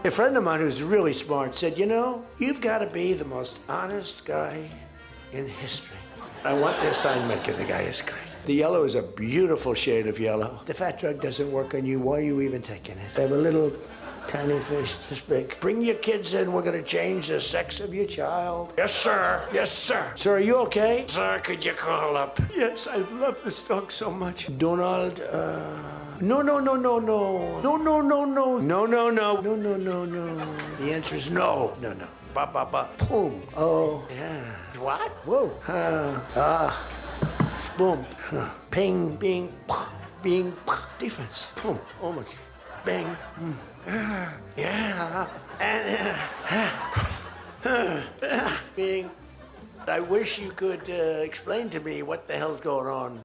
A friend of mine who's really smart said, you know, you've got to be the most honest guy in history. I want this sign maker. The guy is great. The yellow is a beautiful shade of yellow. The fat drug doesn't work on you. Why are you even taking it? I have a little tiny fish this big. Bring your kids in. We're going to change the sex of your child. Yes, sir. Yes, sir. Sir, are you okay? Sir, could you call up? Yes, I love this dog so much. Donald, No, no, no, no, no. No, no, no, no. No, no, no. No, no, no, no. The answer is no. No, no. Ba, ba, ba. Boom. Oh, yeah. What? Whoa. Boom. Ping, bing, bing, defense. Boom. Oh, my God. Bang. Yeah. And bing. I wish you could explain to me what the hell's going on.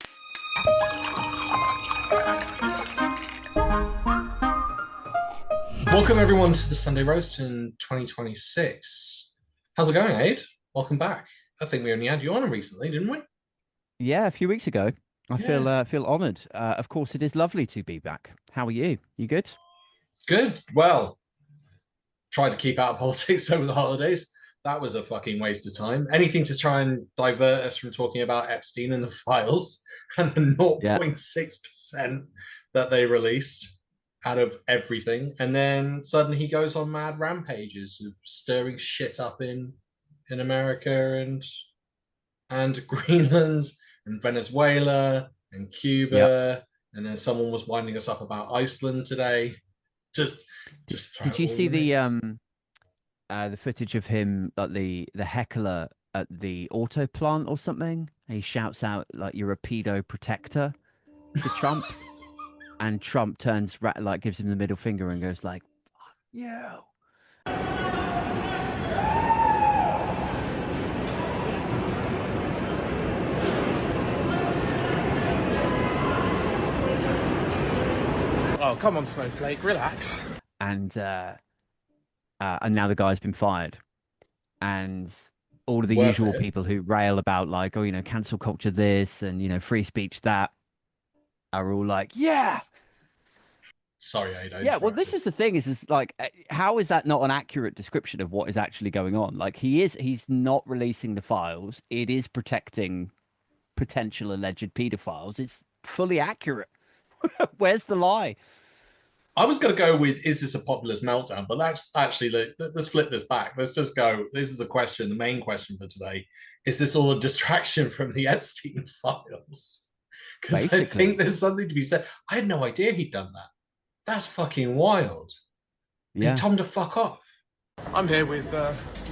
Welcome everyone to the Sunday Roast in 2026. How's it going, Aid? Welcome back. I think we only had you on recently, didn't we? Yeah, a few weeks ago. I feel honoured. Of course, it is lovely to be back. How are you? You good? Good. Well, tried to keep out of politics over the holidays. That was a fucking waste of time. Anything to try and divert us from talking about Epstein and the files and the 0.6% that they released out of everything. And then suddenly he goes on mad rampages of stirring shit up in America and Greenland and Venezuela and Cuba. And then someone was winding us up about Iceland today. Just did you see the footage of him, like the heckler at the auto plant or something? He shouts out like, "You're a pedo protector" to Trump, and Trump turns like gives him the middle finger and goes like, "Fuck you." Oh, come on, Snowflake, relax. And now the guy's been fired, and all of the usual people who rail about like, oh, you know, cancel culture this and, you know, free speech that, are all like, yeah. Sorry, Ada. Yeah, well, this is the thing is like, how is that not an accurate description of what is actually going on? Like, he's not releasing the files. It is protecting potential alleged pedophiles. It's fully accurate. Where's the lie? I was going to go with, is this a populist meltdown? But let's actually, let's flip this back. Let's just go, this is the question, the main question for today. Is this all a distraction from the Epstein files? Because I think there's something to be said. I had no idea he'd done that. That's fucking wild. Yeah. And Tom to fuck off. I'm here with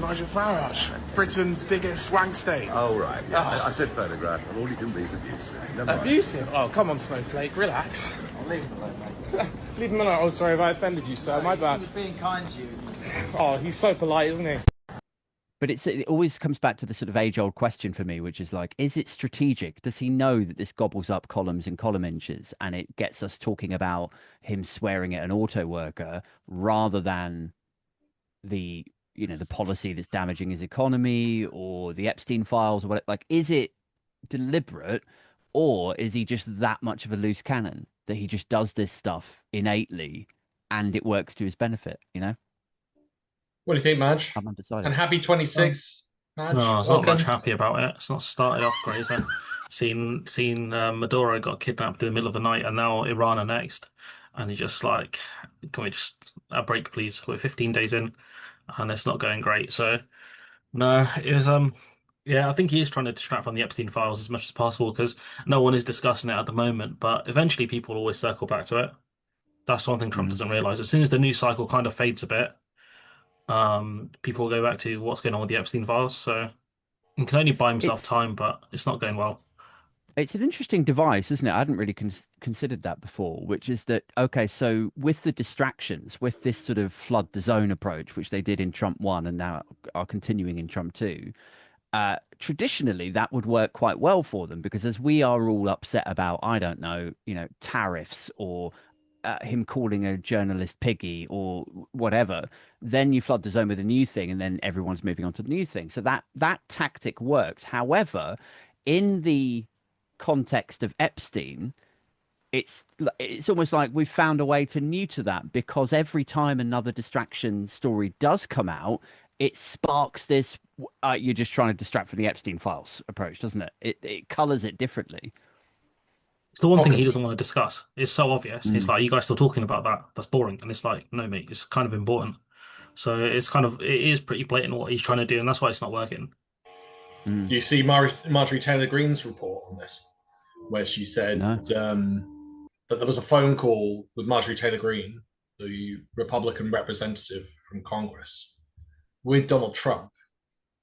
Nigel Farage, Britain's biggest wank state. Oh, right. Yeah, I said photograph, and all you can be is abusive. Abusive? Oh, come on, Snowflake, relax. I'll leave him alone, mate. Leave him alone. Oh, sorry if I offended you, sir. My bad. He was being kind to you. Oh, he's so polite, isn't he? But it always comes back to the sort of age-old question for me, which is like, is it strategic? Does he know that this gobbles up columns and column inches, and it gets us talking about him swearing at an auto worker rather than the, you know, the policy that's damaging his economy or the Epstein files or what? Like, is it deliberate, or is he just that much of a loose cannon that he just does this stuff innately and it works to his benefit, you know? What do you think, Madge? I'm undecided. And happy 26, Madge. No, it's not much happy about it. It's not started off great, is it? Seen Maduro got kidnapped in the middle of the night, and now Iran are next. And he's just like, can we just a break, please? We're 15 days in, and it's not going great. So, no, it was yeah, I think he is trying to distract from the Epstein files as much as possible because no one is discussing it at the moment. But eventually, people always circle back to it. That's one thing Trump doesn't realize. As soon as the news cycle kind of fades a bit, people will go back to what's going on with the Epstein files. So he can only buy himself time, but it's not going well. It's an interesting device, isn't it? I hadn't really considered that before, which is that, okay, so with the distractions, with this sort of flood the zone approach, which they did in Trump 1 and now are continuing in Trump 2, traditionally that would work quite well for them because as we are all upset about, I don't know, you know, tariffs or him calling a journalist piggy or whatever, then you flood the zone with a new thing and then everyone's moving on to the new thing. So that tactic works. However, in the context of Epstein, it's almost like we've found a way to neuter that, because every time another distraction story does come out, it sparks this you're just trying to distract from the Epstein files approach, doesn't it? It colors it differently. It's the one thing Okay. he doesn't want to discuss. It's so obvious. It's Mm. like, you guys still talking about that? That's boring. And it's like, no, mate, it's kind of important. So it is pretty blatant what he's trying to do, and that's why it's not working. Mm. Do you see Marjorie Taylor Greene's report on this, where she said No. that there was a phone call with Marjorie Taylor Greene, the Republican representative from Congress, with Donald Trump.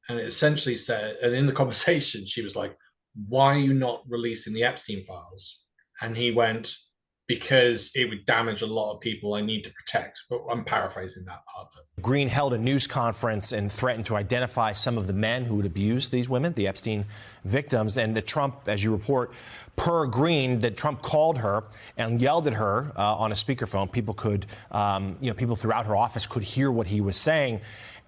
And it essentially said, and in the conversation, she was like, why are you not releasing the Epstein files? And he went, because it would damage a lot of people I need to protect. But I'm paraphrasing that part. Green held a news conference and threatened to identify some of the men who would abuse these women, the Epstein victims. And the Trump, as you report, per Green, that Trump called her and yelled at her on a speakerphone. People could, people throughout her office could hear what he was saying.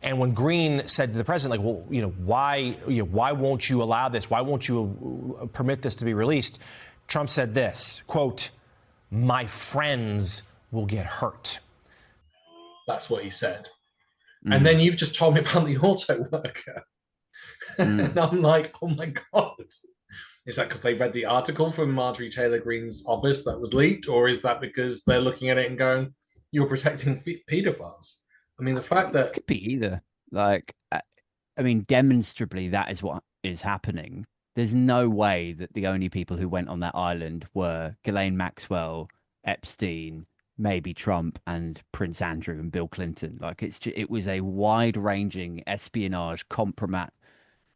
And when Green said to the president, like, well, why won't you allow this? Why won't you permit this to be released? Trump said this, quote, "My friends will get hurt." That's what he said. And then you've just told me about the auto worker. And I'm like, oh my God. Is that because they read the article from Marjorie Taylor Greene's office that was leaked? Or is that because they're looking at it and going, you're protecting pedophiles? I mean, the fact that... It could be either. Like, I mean, demonstrably, that is what is happening. There's no way that the only people who went on that island were Ghislaine Maxwell, Epstein, maybe Trump, and Prince Andrew and Bill Clinton. Like, it was a wide-ranging espionage compromat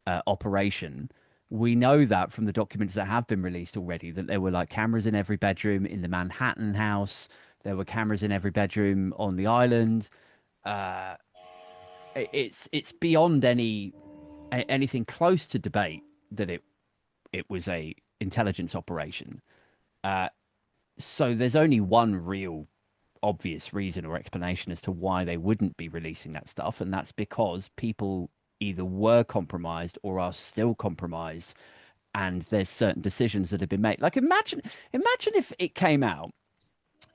operation. We know that from the documents that have been released already, that there were like cameras in every bedroom in the Manhattan house. There were cameras in every bedroom on the island. It's beyond anything close to debate that it was a intelligence operation. So there's only one real obvious reason or explanation as to why they wouldn't be releasing that stuff, and that's because people either were compromised or are still compromised, and there's certain decisions that have been made. Like, imagine if it came out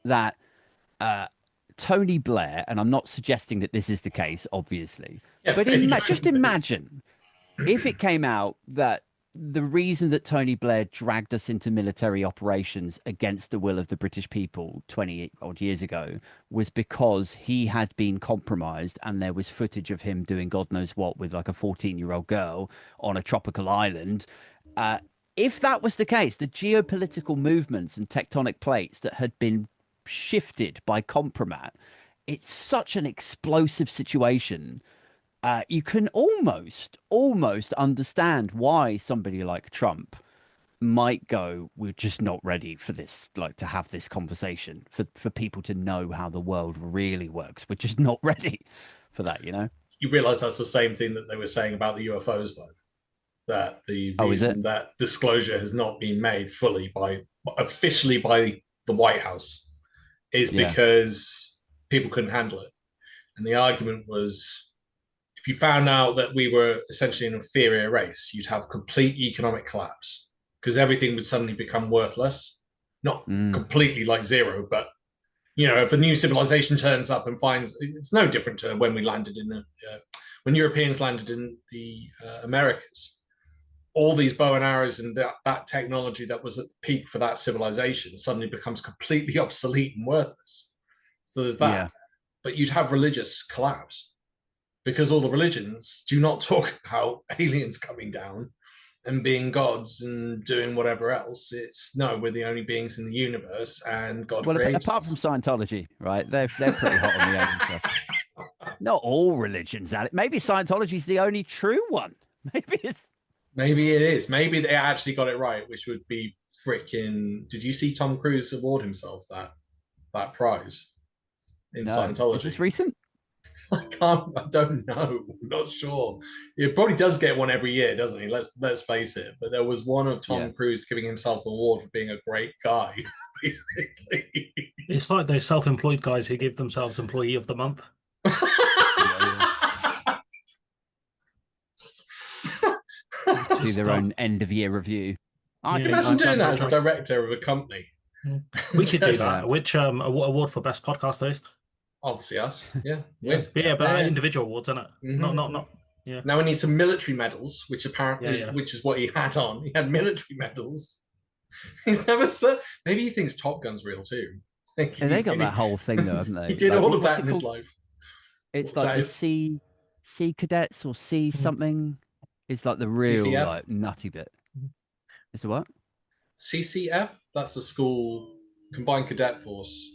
that Tony Blair, and I'm not suggesting that this is the case, obviously, but just imagine if it came out that the reason that Tony Blair dragged us into military operations against the will of the British people 20 odd years ago was because he had been compromised, and there was footage of him doing God knows what with like a 14-year-old girl on a tropical island. If that was the case, the geopolitical movements and tectonic plates that had been shifted by compromat, it's such an explosive situation. You can almost understand why somebody like Trump might go, we're just not ready for this, like, to have this conversation, for people to know how the world really works. We're just not ready for that, You realize that's the same thing that they were saying about the UFOs, though, that the reason that disclosure has not been made fully officially by the White House is because people couldn't handle it. And the argument was, if you found out that we were essentially an inferior race, you'd have complete economic collapse because everything would suddenly become worthless. Not completely like zero, but, if a new civilization turns up and finds, it's no different to when we landed when Europeans landed in the Americas. All these bow and arrows and that technology that was at the peak for that civilization suddenly becomes completely obsolete and worthless. So there's that. Yeah. But you'd have religious collapse, because all the religions do not talk about aliens coming down and being gods and doing whatever else. It's, no, we're the only beings in the universe, and God created us. Apart from Scientology, right? They're pretty hot on the alien stuff. Not all religions, Alex. Maybe Scientology's the only true one. Maybe it is. Maybe they actually got it right, which would be freaking... Did you see Tom Cruise award himself that prize in Scientology? Is this recent? I don't know. I'm not sure. He probably does get one every year, doesn't he? Let's face it. But there was one of Tom Cruise giving himself an award for being a great guy, basically. It's like those self-employed guys who give themselves Employee of the Month. Do their own end-of-year review. Imagine doing that as a director of a company. We should do Just- that. Which award for best podcast host? Obviously us. Yeah. Yeah, Win. yeah, but Yeah. individual awards, isn't it? Not. Yeah. Now we need some military medals, which apparently, Yeah. which is what he had on. He had military medals. He's never said. Maybe he thinks Top Gun's real too. And they got that whole thing though, haven't they? He did Like, all of what's that it in his called? life. It's What's like the that? sea cadets or sea something. It's like the real CCF? like nutty bit. It's a what? CCF? That's the school combined cadet force.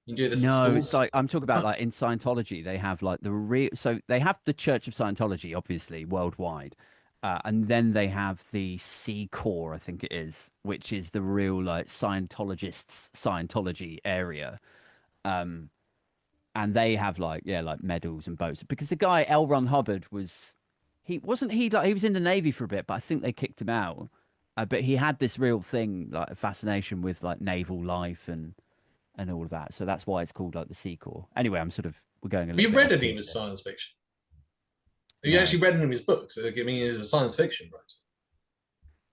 You can do this at No, schools. it's like I'm talking about like in Scientology, they have like the real. So they have the Church of Scientology, obviously worldwide, and then they have the Sea Corps, I think it is, which is the real like Scientologists Scientology area, and they have like like medals and boats because the guy L. Ron Hubbard was he was in the Navy for a bit, but I think they kicked him out. But he had this real thing like a fascination with like naval life and all of that. So that's why it's called like the Sea Corps. Anyway, we're going a Have you little read bit off any of piece his there. science fiction? Have you No. actually read any of his books? I mean, he's a science fiction writer.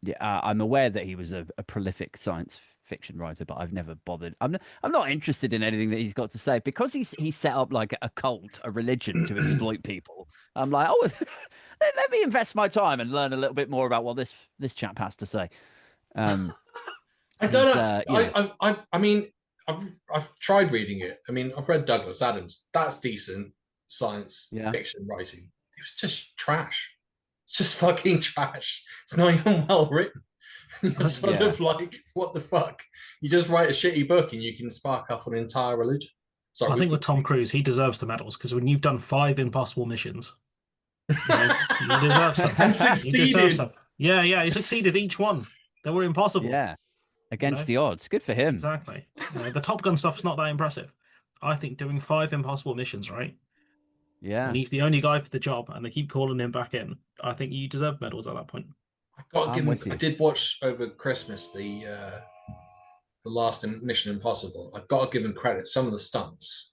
Yeah, I'm aware that he was a prolific science fiction writer, but I've never bothered. I'm not interested in anything that he's got to say because he set up like a cult, a religion to exploit people. I'm like, oh, let me invest my time and learn a little bit more about what this chap has to say. I don't know. Yeah. I mean, I've tried reading it. I mean, I've read Douglas Adams. That's decent science Yeah. fiction writing. It was just trash. It's just fucking trash. It's not even well written. You're sort of like, what the fuck? You just write a shitty book and you can spark off an entire religion. Sorry, I think with Tom Cruise, he deserves the medals because when you've done 5 impossible missions, you deserve some. And He deserves succeeded. some. Yeah, he succeeded each one. They were impossible. Yeah. Against the odds. Good for him. Exactly. The Top Gun stuff's not that impressive. I think doing 5 impossible missions, right? Yeah. And he's the only guy for the job, and they keep calling him back in. I think you deserve medals at that point. I did watch over Christmas the last Mission Impossible. I've got to give him credit. Some of the stunts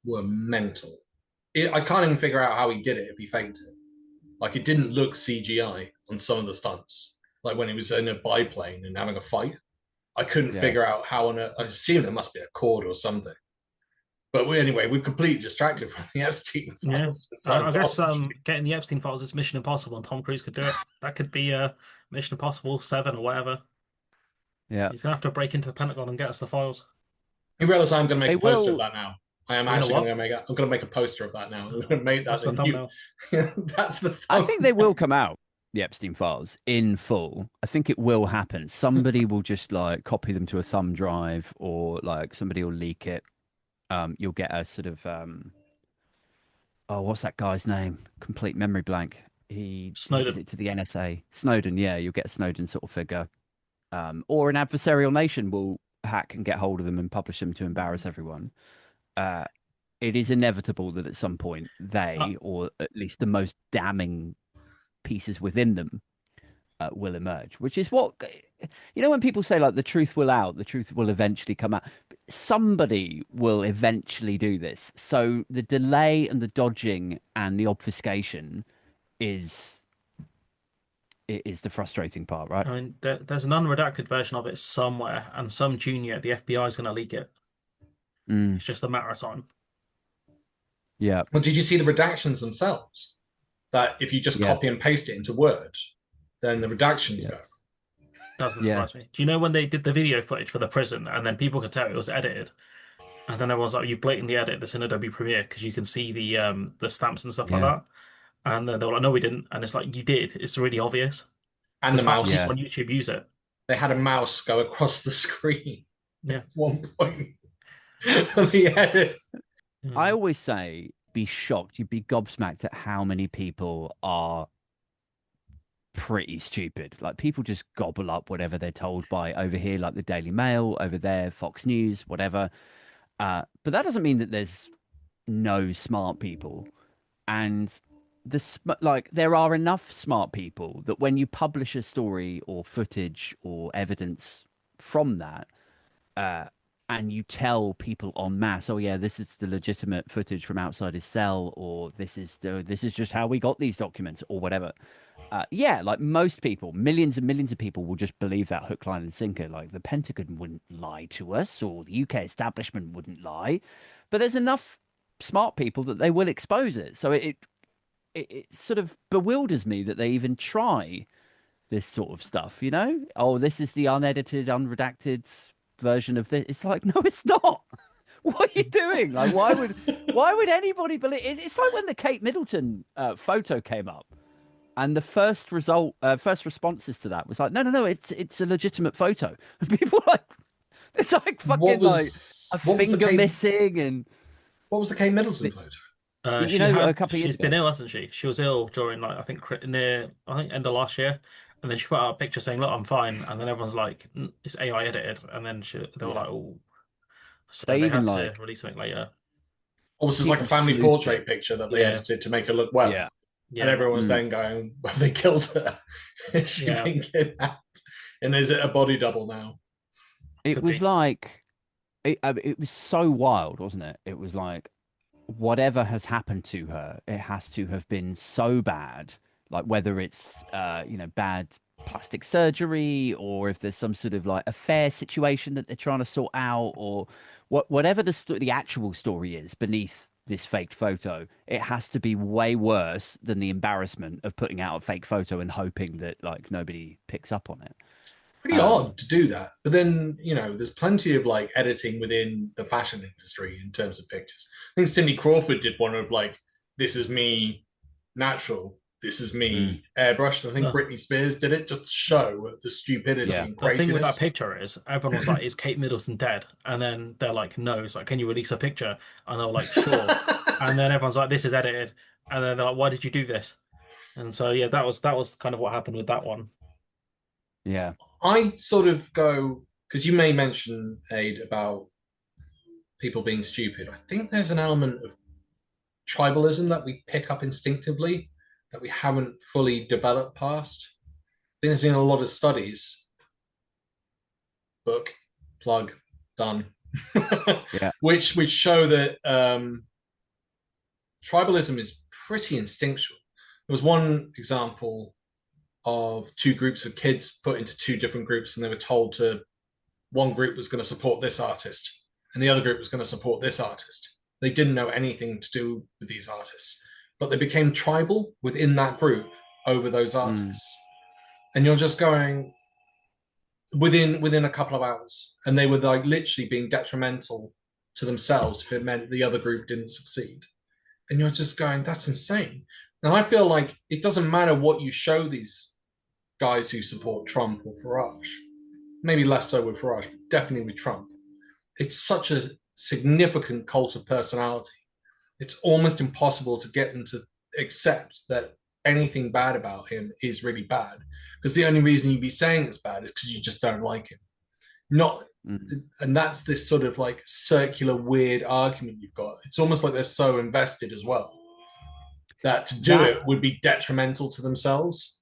were mental. I can't even figure out how he did it if he faked it. Like, it didn't look CGI on some of the stunts. Like when he was in a biplane and having a fight. I couldn't figure out how on earth. I assume there must be a cord or something. But anyway, we're completely distracted from the Epstein files. Yeah. I guess getting the Epstein files is Mission Impossible, and Tom Cruise could do it. That could be Mission Impossible 7 or whatever. Yeah. He's gonna have to break into the Pentagon and get us the files. You realize I'm going to make a poster of that now. I am actually going to make. I'm going to make a poster of that now. I'm going to make that. That's the thumbnail. That's the. I think they will come out, the Epstein files, in full. I think it will happen. Somebody will just like copy them to a thumb drive, or like somebody will leak it. You'll get a sort of what's that guy's name? Complete memory blank. He did it to the NSA. Snowden, yeah, you'll get a Snowden sort of figure. Or an adversarial nation will hack and get hold of them and publish them to embarrass everyone. It is inevitable that at some point they, or at least the most damning pieces within them, will emerge, which is what, when people say like the truth will out, the truth will eventually come out. Somebody will eventually do this. So the delay and the dodging and the obfuscation is the frustrating part, right? I mean, there's an unredacted version of it somewhere, and some junior at the FBI is going to leak it. It's just a matter of time. Yeah. Well, did you see the redactions themselves? That if you just copy and paste it into Word, then the redactions go. Doesn't surprise me. Do you know when they did the video footage for the prison, and then people could tell it was edited, and then everyone's like, "You blatantly edited this in Adobe Premiere because you can see the stamps and stuff like that." And then they were like, "No, we didn't." And it's like, "You did. It's really obvious." And the mouse on YouTube use it. They had a mouse go across the screen. Yeah. At one point. The edit. I always say, be shocked. You'd be gobsmacked at how many people are pretty stupid. Like, people just gobble up whatever they're told by over here, like the Daily Mail, over there, Fox News, whatever. But that doesn't mean that there's no smart people. And there are enough smart people that when you publish a story or footage or evidence from that, and you tell people en masse, oh yeah, this is the legitimate footage from outside his cell, or this is just how we got these documents, or whatever. Yeah, like most people, millions and millions of people will just believe that hook, line, and sinker. Like the Pentagon wouldn't lie to us, or the UK establishment wouldn't lie, but there's enough smart people that they will expose it. So it sort of bewilders me that they even try this sort of stuff. You know, oh, this is the unedited, unredacted version of this. It's like, no, it's not. What are you doing? Like, why would anybody believe? It's like when the Kate Middleton photo came up. And the first responses to that was like, no, it's a legitimate photo. And people were like, it's like fucking like a finger missing, and what was the Kate Middleton photo? a couple of years She's been ago. ill, hasn't she? She was ill during like I think end of last year, and then she put out a picture saying, "Look, I'm fine," and then everyone's like, "It's AI edited," and then they were Yeah. like, "Oh," so They they even had to like release something later. Or was this like a people family sleuth portrait it. picture that they Yeah, edited to make her look well? Yeah. And yeah, everyone was Mm. then going, "Well, they killed her. Is she yeah. being kidnapped? And is it a body double now?" It Could was be. like it was so wild, wasn't it? It was like whatever has happened to her, it has to have been so bad. Like whether it's bad plastic surgery, or if there's some sort of like affair situation that they're trying to sort out, or whatever the actual story is beneath this faked photo, it has to be way worse than the embarrassment of putting out a fake photo and hoping that like nobody picks up on it. Pretty odd to do that. But then, there's plenty of like editing within the fashion industry in terms of pictures. I think Cindy Crawford did one of like, this is me natural, this is Mm, me airbrushed. I think The, Britney Spears did it just to show the stupidity yeah. and the thing with that craziness. picture is everyone was like, "Is Kate Middleton dead?" And then they're like, "No." It's like, "Can you release a picture?" And they're like, "Sure." And then everyone's like, "This is edited." And then they're like, "Why did you do this?" And so yeah, that was kind of what happened with that one. Yeah. I sort of go, because you may mention, Aid, about people being stupid. I think there's an element of tribalism that we pick up instinctively that we haven't fully developed past. I think there's been a lot of studies, book, plug, done, Yeah. which show that tribalism is pretty instinctual. There was one example of two groups of kids put into two different groups, and they were told to one group was going to support this artist and the other group was going to support this artist. They didn't know anything to do with these artists, but they became tribal within that group over those Mm. artists. And you're just going within a couple of hours, and they were like literally being detrimental to themselves if it meant the other group didn't succeed. And you're just going, that's insane. And I feel like it doesn't matter what you show these guys who support Trump or Farage, maybe less so with Farage, but definitely with Trump. It's such a significant cult of personality. It's almost impossible to get them to accept that anything bad about him is really bad. Because the only reason you'd be saying it's bad is because you just don't like him. Not, Mm. and that's this sort of like circular weird argument you've got. It's almost like they're so invested as well that to do That it would be detrimental to themselves.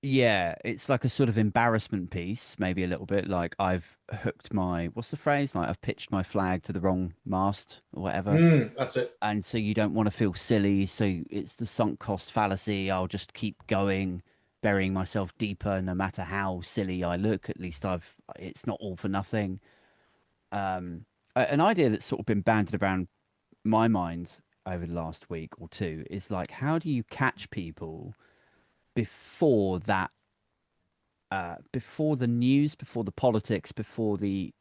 Yeah, it's like a sort of embarrassment piece, maybe a little bit like I've hooked my, what's the phrase? Like I've pitched my flag to the wrong mast or whatever. That's it. And so you don't want to feel silly. So it's the sunk cost fallacy. I'll just keep going, burying myself deeper, no matter how silly I look. At least it's not all for nothing. An idea that's sort of been banded around my mind over the last week or two is like, how do you catch people before that? Before the news, before the politics, before the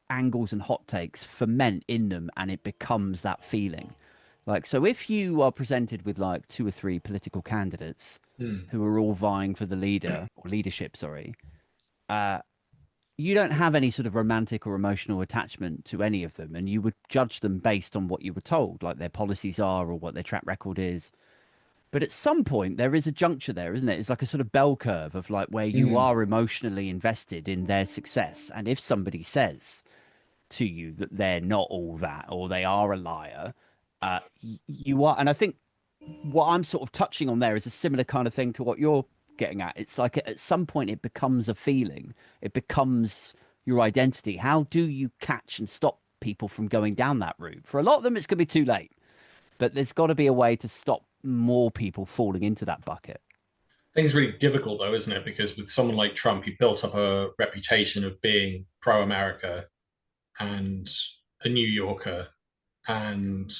angles and hot takes ferment in them and it becomes that feeling. Like, so if you are presented with like two or three political candidates who are all vying for the leadership, sorry, you don't have any sort of romantic or emotional attachment to any of them. And you would judge them based on what you were told, like their policies are or what their track record is. But at some point, there is a juncture there, isn't it? It's like a sort of bell curve of like where you are emotionally invested in their success. And if somebody says to you that they're not all that or they are a liar, you are. And I think what I'm sort of touching on there is a similar kind of thing to what you're getting at. It's like at some point, it becomes a feeling, it becomes your identity. How do you catch and stop people from going down that route? For a lot of them, it's going to be too late. But there's got to be a way to stop more people falling into that bucket. think it's really difficult though, isn't it? Because with someone like Trump, he built up a reputation of being pro-America and a New Yorker. And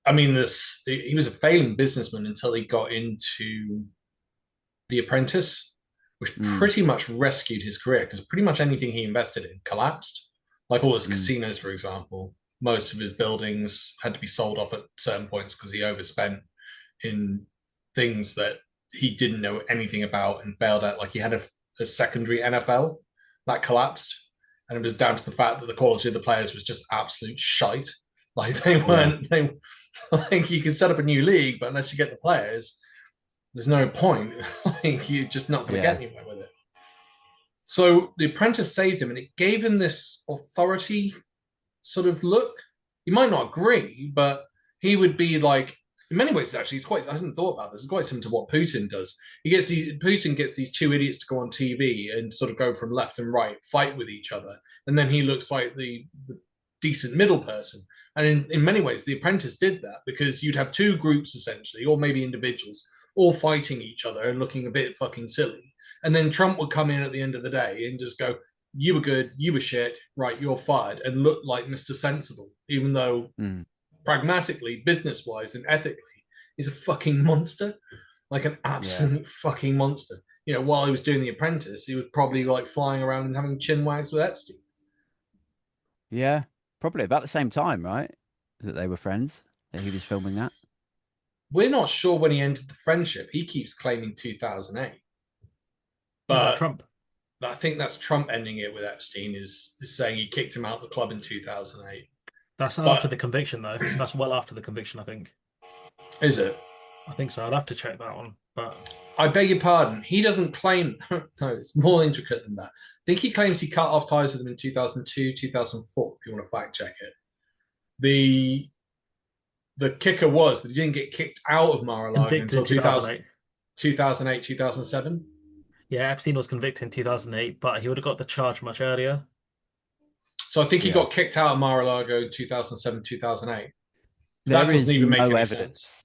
I mean, this he was a failing businessman until he got into The Apprentice, which pretty much rescued his career because pretty much anything he invested in collapsed. Like all his casinos, for example, most of his buildings had to be sold off at certain points because he overspent in things that he didn't know anything about and failed at. Like he had a secondary NFL that collapsed, and it was down to the fact that the quality of the players was just absolute shite. Like they weren't. They like you can set up a new league, but unless you get the players, there's no point. Like you're just not going to get anywhere with it. So The Apprentice saved him, and it gave him this authority sort of look. You might not agree, but he would be like, in many ways, actually, it's quite. I hadn't thought about this. It's quite similar to what Putin does. Putin gets these two idiots to go on TV and sort of go from left and right, fight with each other, and then he looks like the decent middle person. And in many ways, The Apprentice did that because you'd have two groups essentially, or maybe individuals, all fighting each other and looking a bit fucking silly. And then Trump would come in at the end of the day and just go, you were good, you were shit, right, you're fired, and look like Mr. Sensible, even though pragmatically, business-wise, and ethically, he's a fucking monster. Like an absolute fucking monster. You know, while he was doing The Apprentice, he was probably like flying around and having chin wags with Epstein. Yeah, probably about the same time, right? That they were friends, that he was filming that. We're not sure when he ended the friendship. He keeps claiming 2008. But Is that Trump? I think that's Trump ending it with Epstein, is saying he kicked him out of the club in 2008. That's after the conviction, though. That's well after the conviction, I think. Is it? I think so. I'd have to check that one. But I beg your pardon. He doesn't claim. No, it's more intricate than that. I think he claims he cut off ties with them in 2002, 2004. If you want to fact check it, the kicker was that he didn't get kicked out of Mar-a-Lago until 2008, 2007. Yeah, Epstein was convicted in 2008, but he would have got the charge much earlier. So I think he got kicked out of Mar-a-Lago in 2007, 2008. There that doesn't is even make no any evidence. sense.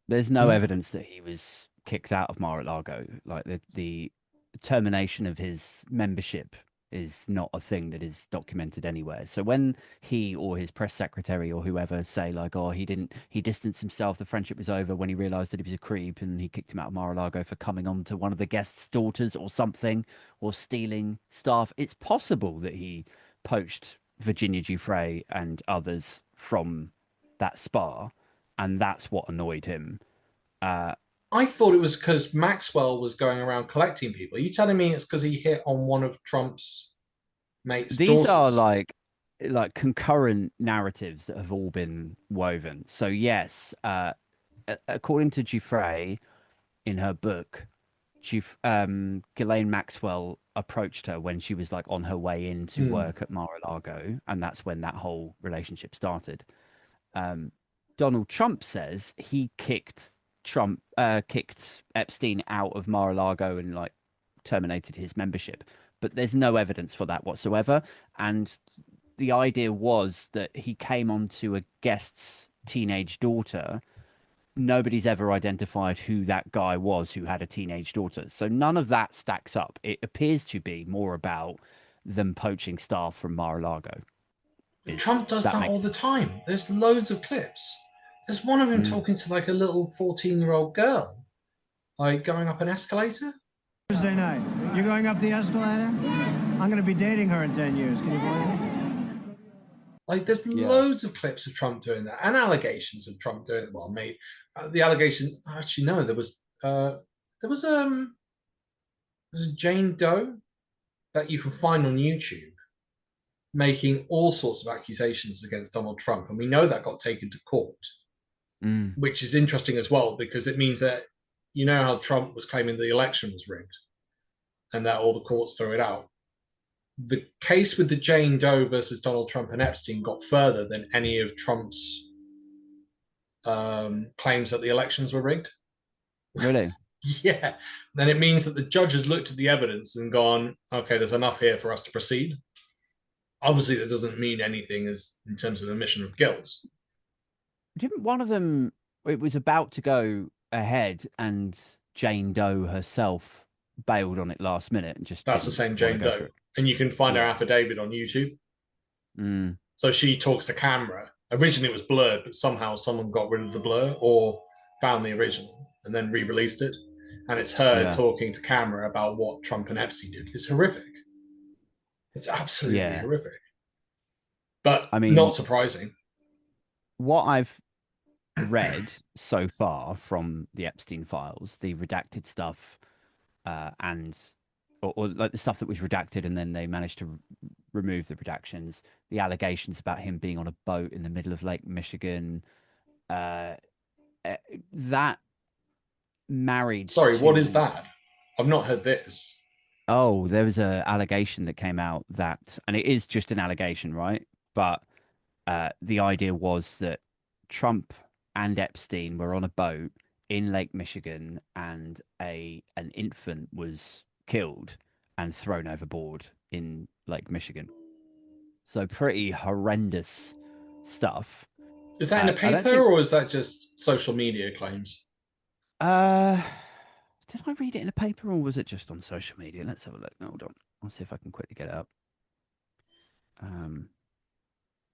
There's no evidence that he was kicked out of Mar-a-Lago. Like the termination of his membership is not a thing that is documented anywhere. So when he or his press secretary or whoever say like, oh, he distanced himself, the friendship was over when he realized that he was a creep and he kicked him out of Mar-a-Lago for coming on to one of the guests' daughters or something, or stealing stuff. It's possible that he poached Virginia Giuffre and others from that spa, and that's what annoyed him. I thought it was because Maxwell was going around collecting people. Are you telling me it's because he hit on one of Trump's mates' These daughters? are like concurrent narratives that have all been woven. So yes, according to Giuffre in her book, Ghislaine Maxwell approached her when she was like on her way into work at Mar-a-Lago, and that's when that whole relationship started. Donald Trump says he kicked Epstein out of Mar-a-Lago and like terminated his membership, but there's no evidence for that whatsoever. And the idea was that he came onto a guest's teenage daughter. Nobody's ever identified who that guy was who had a teenage daughter, so none of that stacks up. It appears to be more about them poaching staff from Mar-a-Lago. Trump does that all the time. There's loads of clips. There's one of him talking to like a little 14-year-old girl, like going up an escalator. Thursday night. You're going up the escalator? I'm going to be dating her in 10 years. Can you believe it? Like, there's loads of clips of Trump doing that, and allegations of Trump doing it. Well, mate, the allegation. Actually, no, there was a Jane Doe that you can find on YouTube making all sorts of accusations against Donald Trump, and we know that got taken to court. Which is interesting as well, because it means that, you know how Trump was claiming the election was rigged and that all the courts threw it out. The case with the Jane Doe versus Donald Trump and Epstein got further than any of Trump's claims that the elections were rigged. Really? Yeah. Then it means that the judges looked at the evidence and gone, okay, there's enough here for us to proceed. Obviously, that doesn't mean anything as in terms of admission of guilt. Didn't one of them, it was about to go ahead and Jane Doe herself bailed on it last minute and just That's the didn't same want Jane to go for Doe. it. And you can find her Yeah. affidavit on YouTube. Mm. So she talks to camera. Originally it was blurred, but somehow someone got rid of the blur or found the original and then re-released it. And it's her Yeah. talking to camera about what Trump and Epstein did. It's horrific. It's absolutely Yeah. horrific. But I mean, not surprising. what I've read so far from the Epstein files, the redacted stuff, and or like the stuff that was redacted, and then they managed to remove the redactions. The allegations about him being on a boat in the middle of Lake Michigan, that married Sorry, what is to that? I've not heard this. oh, there was a allegation that came out that, and it is just an allegation, right? But the idea was that Trump and Epstein were on a boat in Lake Michigan, and an infant was killed and thrown overboard in Lake Michigan. So pretty horrendous stuff. Is that in a I don't paper think. or is that just social media claims? Uh, did I read it in a paper or was it just on social media? Let's have a look. Hold on. I'll see if I can quickly get it up.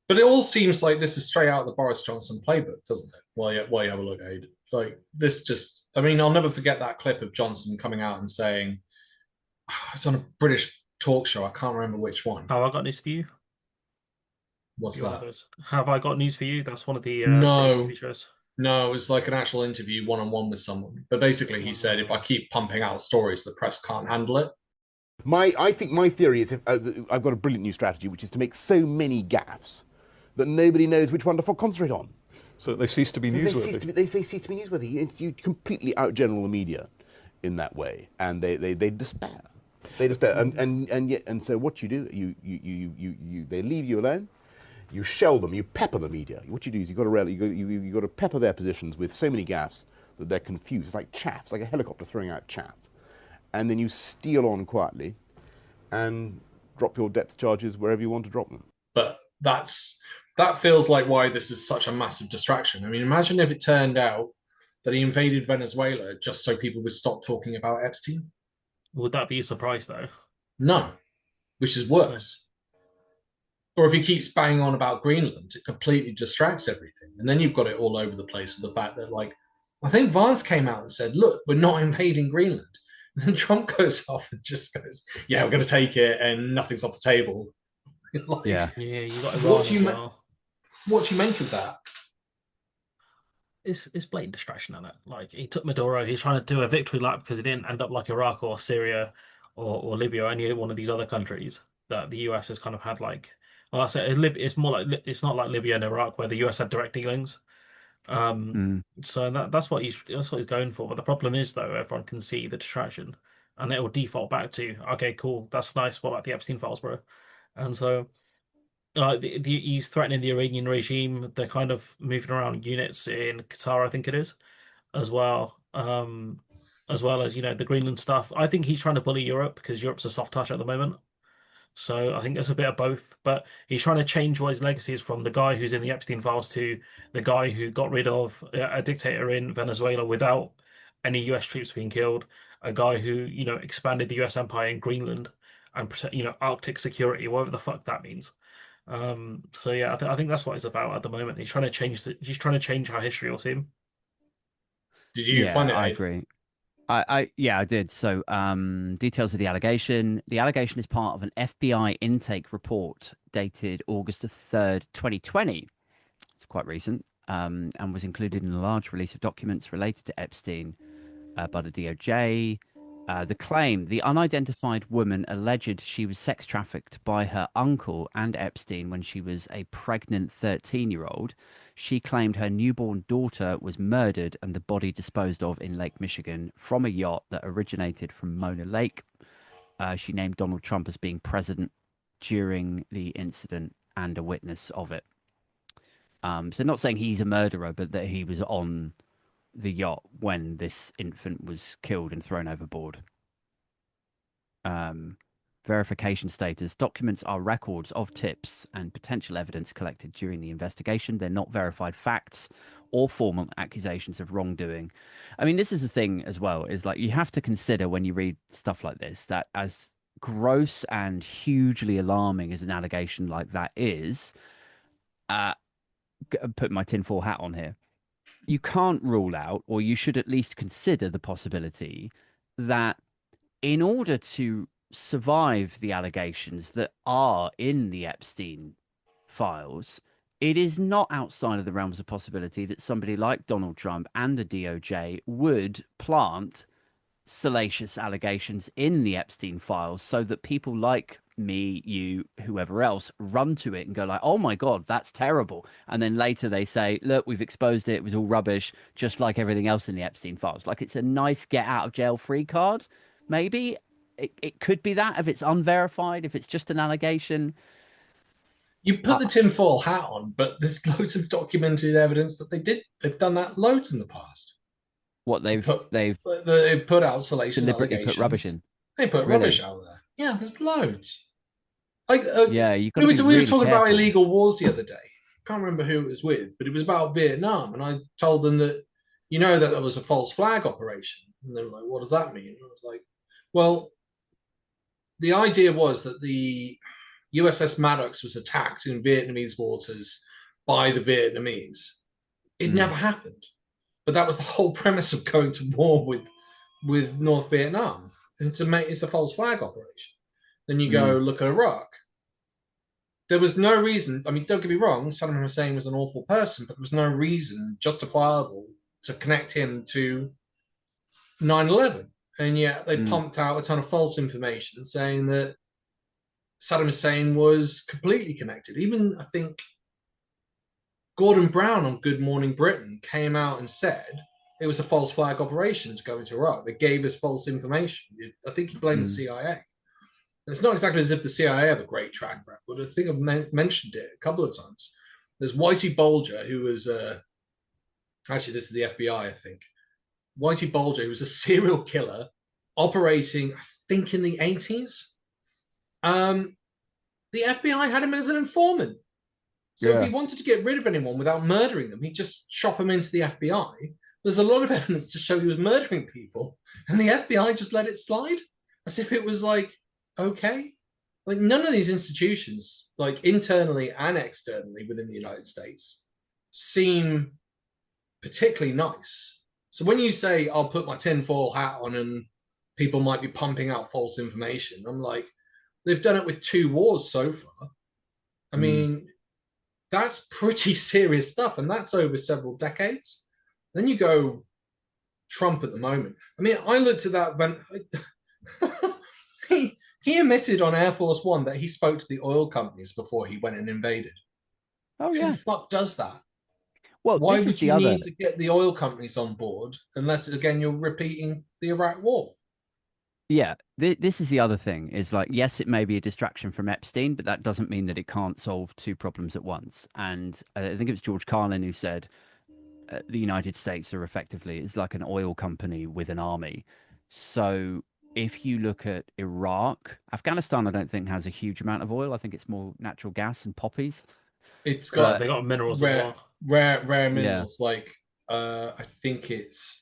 But it all seems like this is straight out of the Boris Johnson playbook, doesn't it? While you have a look, Aid. Like this just, I mean, I'll never forget that clip of Johnson coming out and saying, it's on a British talk show. I can't remember which one. Have I got news for you? What's that? Have I got news for you? That's one of the British No, TV shows. no, it was like an actual interview one-on-one with someone. But basically, he said, if I keep pumping out stories, the press can't handle it. I think my theory is I've got a brilliant new strategy, which is to make so many gaffes that nobody knows which one to concentrate on. So they cease to be newsworthy. They cease to be newsworthy. You completely outgeneral the media in that way, and they despair. They despair, and so what you do, they leave you alone. You shell them, you pepper the media. What you do is you got to pepper their positions with so many gaffes that they're confused. It's like chaff, it's like a helicopter throwing out chaff, and then you steal on quietly and drop your depth charges wherever you want to drop them. But that feels like why this is such a massive distraction. I mean, imagine if it turned out that he invaded Venezuela just so people would stop talking about Epstein. Would that be a surprise, though? No, which is worse. Or if he keeps banging on about Greenland, it completely distracts everything. And then you've got it all over the place with the fact that, like, I think Vance came out and said, look, we're not invading Greenland. And then Trump goes off and just goes, yeah, we're going to take it and nothing's off the table. Like, yeah, you got Iran as well. What do you make of that? It's blatant distraction on it. Like, he took Maduro, he's trying to do a victory lap because he didn't end up like Iraq or Syria or Libya or any one of these other countries that the US has kind of had like. Well, I said it's more like it's not like Libya and Iraq where the US had direct dealings. So that's what he's going for. But the problem is though, everyone can see the distraction, and it will default back to okay, cool, that's nice. What about the Epstein files, bro? And so, he's threatening the Iranian regime. They're kind of moving around units in Qatar, I think it is, as well. As well as the Greenland stuff. I think he's trying to bully Europe because Europe's a soft touch at the moment. So I think there's a bit of both, but he's trying to change what his legacy is from the guy who's in the Epstein files to the guy who got rid of a dictator in Venezuela without any US troops being killed, a guy who, expanded the US empire in Greenland and protect, Arctic security, whatever the fuck that means. So yeah, I think that's what it's about at the moment. He's trying to change how history will see him. Did you find it? I agree. I did. So, details of the allegation. The allegation is part of an FBI intake report dated August the 3rd, 2020. It's quite recent, and was included in a large release of documents related to Epstein by the DOJ. The claim: the unidentified woman alleged she was sex trafficked by her uncle and Epstein when she was a pregnant 13-year-old. She claimed her newborn daughter was murdered and the body disposed of in Lake Michigan from a yacht that originated from Mona Lake. She named Donald Trump as being present during the incident and a witness of it. So not saying he's a murderer, but that he was on the yacht when this infant was killed and thrown overboard. Verification status. Documents are records of tips and potential evidence collected during the investigation. They're not verified facts or formal accusations of wrongdoing. I mean, this is the thing as well, is like you have to consider when you read stuff like this, that as gross and hugely alarming as an allegation like that is, put my tinfoil hat on here, you can't rule out, or you should at least consider the possibility that in order to survive the allegations that are in the Epstein files, it is not outside of the realms of possibility that somebody like Donald Trump and the DOJ would plant salacious allegations in the Epstein files so that people like me, you, whoever else run to it and go like, oh my God, that's terrible. And then later they say, look, we've exposed it. It was all rubbish, just like everything else in the Epstein files. Like it's a nice get out of jail free card. Maybe it could be that if it's unverified, if it's just an allegation. You put the tinfoil hat on, but there's loads of documented evidence that they've done that loads in the past. What they've put out salacious deliberately allegations. put rubbish in. They put Really? rubbish out there. Yeah, there's loads. Like yeah, you got we to be were really talking careful. about illegal wars the other day. Can't remember who it was with, but it was about Vietnam, and I told them that that there was a false flag operation, and they were like, "What does that mean?" And I was like, "Well, the idea was that the USS Maddox was attacked in Vietnamese waters by the Vietnamese. It never happened, but that was the whole premise of going to war with North Vietnam. And it's a false flag operation. Then you go look at Iraq. There was no reason. I mean, don't get me wrong, Saddam Hussein was an awful person, but there was no reason justifiable to connect him to 9/11. And yet they pumped out a ton of false information saying that Saddam Hussein was completely connected. Even, I think, Gordon Brown on Good Morning Britain came out and said it was a false flag operation to go into Iraq. They gave us false information. I think he blamed the CIA. And it's not exactly as if the CIA have a great track record. I think I've mentioned it a couple of times. There's Whitey Bulger, who was actually, this is the FBI, I think. Whitey Bulger, who was a serial killer operating, I think, in the 80s. The FBI had him as an informant. So if he wanted to get rid of anyone without murdering them, he'd just shop them into the FBI. There's a lot of evidence to show he was murdering people, and the FBI just let it slide as if it was like, okay. Like none of these institutions, like internally and externally within the United States, seem particularly nice. So when you say, I'll put my tinfoil hat on and people might be pumping out false information, I'm like, they've done it with 2 wars so far. I mean, that's pretty serious stuff, and that's over several decades. Then you go Trump at the moment. I mean, I looked at that. He admitted on Air Force One that he spoke to the oil companies before he went and invaded. Oh, yeah. Who the fuck does that? Well, why this would is you the other... need to get the oil companies on board unless, again, you're repeating the Iraq War? Yeah, this is the other thing. Is like, yes, it may be a distraction from Epstein, but that doesn't mean that it can't solve 2 problems at once. And I think it was George Carlin who said the United States are effectively, it's like an oil company with an army. So if you look at Iraq, Afghanistan, I don't think has a huge amount of oil. I think it's more natural gas and poppies. It's got they got minerals rare, as well. Rare minerals. Yeah. Like I think it's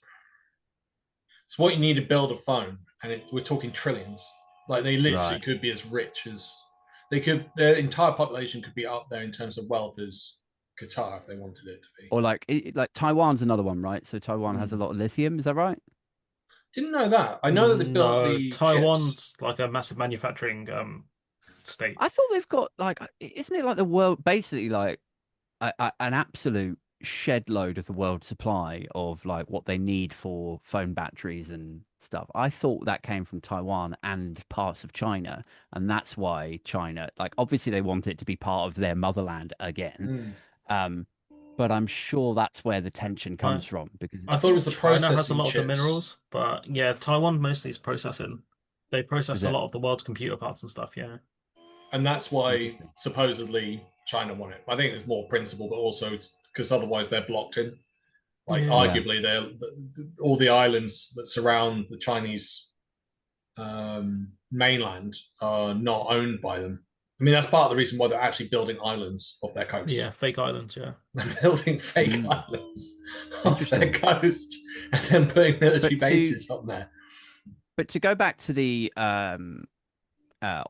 what you need to build a phone, and we're talking trillions. Like they literally could be as rich as they could. Their entire population could be up there in terms of wealth as Qatar if they wanted it to be. Or like Taiwan's another one, right? So Taiwan has a lot of lithium. Is that right? Didn't know that. I know that they built the Taiwan's chips. like a massive manufacturing state. I thought they've got like, isn't it like the world basically like an absolute shed load of the world's supply of like what they need for phone batteries and stuff? I thought that came from Taiwan and parts of China, and that's why China, like, obviously they want it to be part of their motherland again. But I'm sure that's where the tension comes from, because I thought it was the China has a lot chips. of the minerals, but yeah, Taiwan mostly is processing. They process a lot of the world's computer parts and stuff. Yeah, and that's why supposedly China won it. I think it's more principle, but also because otherwise they're blocked in. Like arguably, they're all the islands that surround the Chinese mainland are not owned by them. I mean, that's part of the reason why they're actually building islands off their coast. Yeah, fake islands. Yeah, they're building fake islands off their Interesting. coast and then putting military But to- bases up there. But to go back to the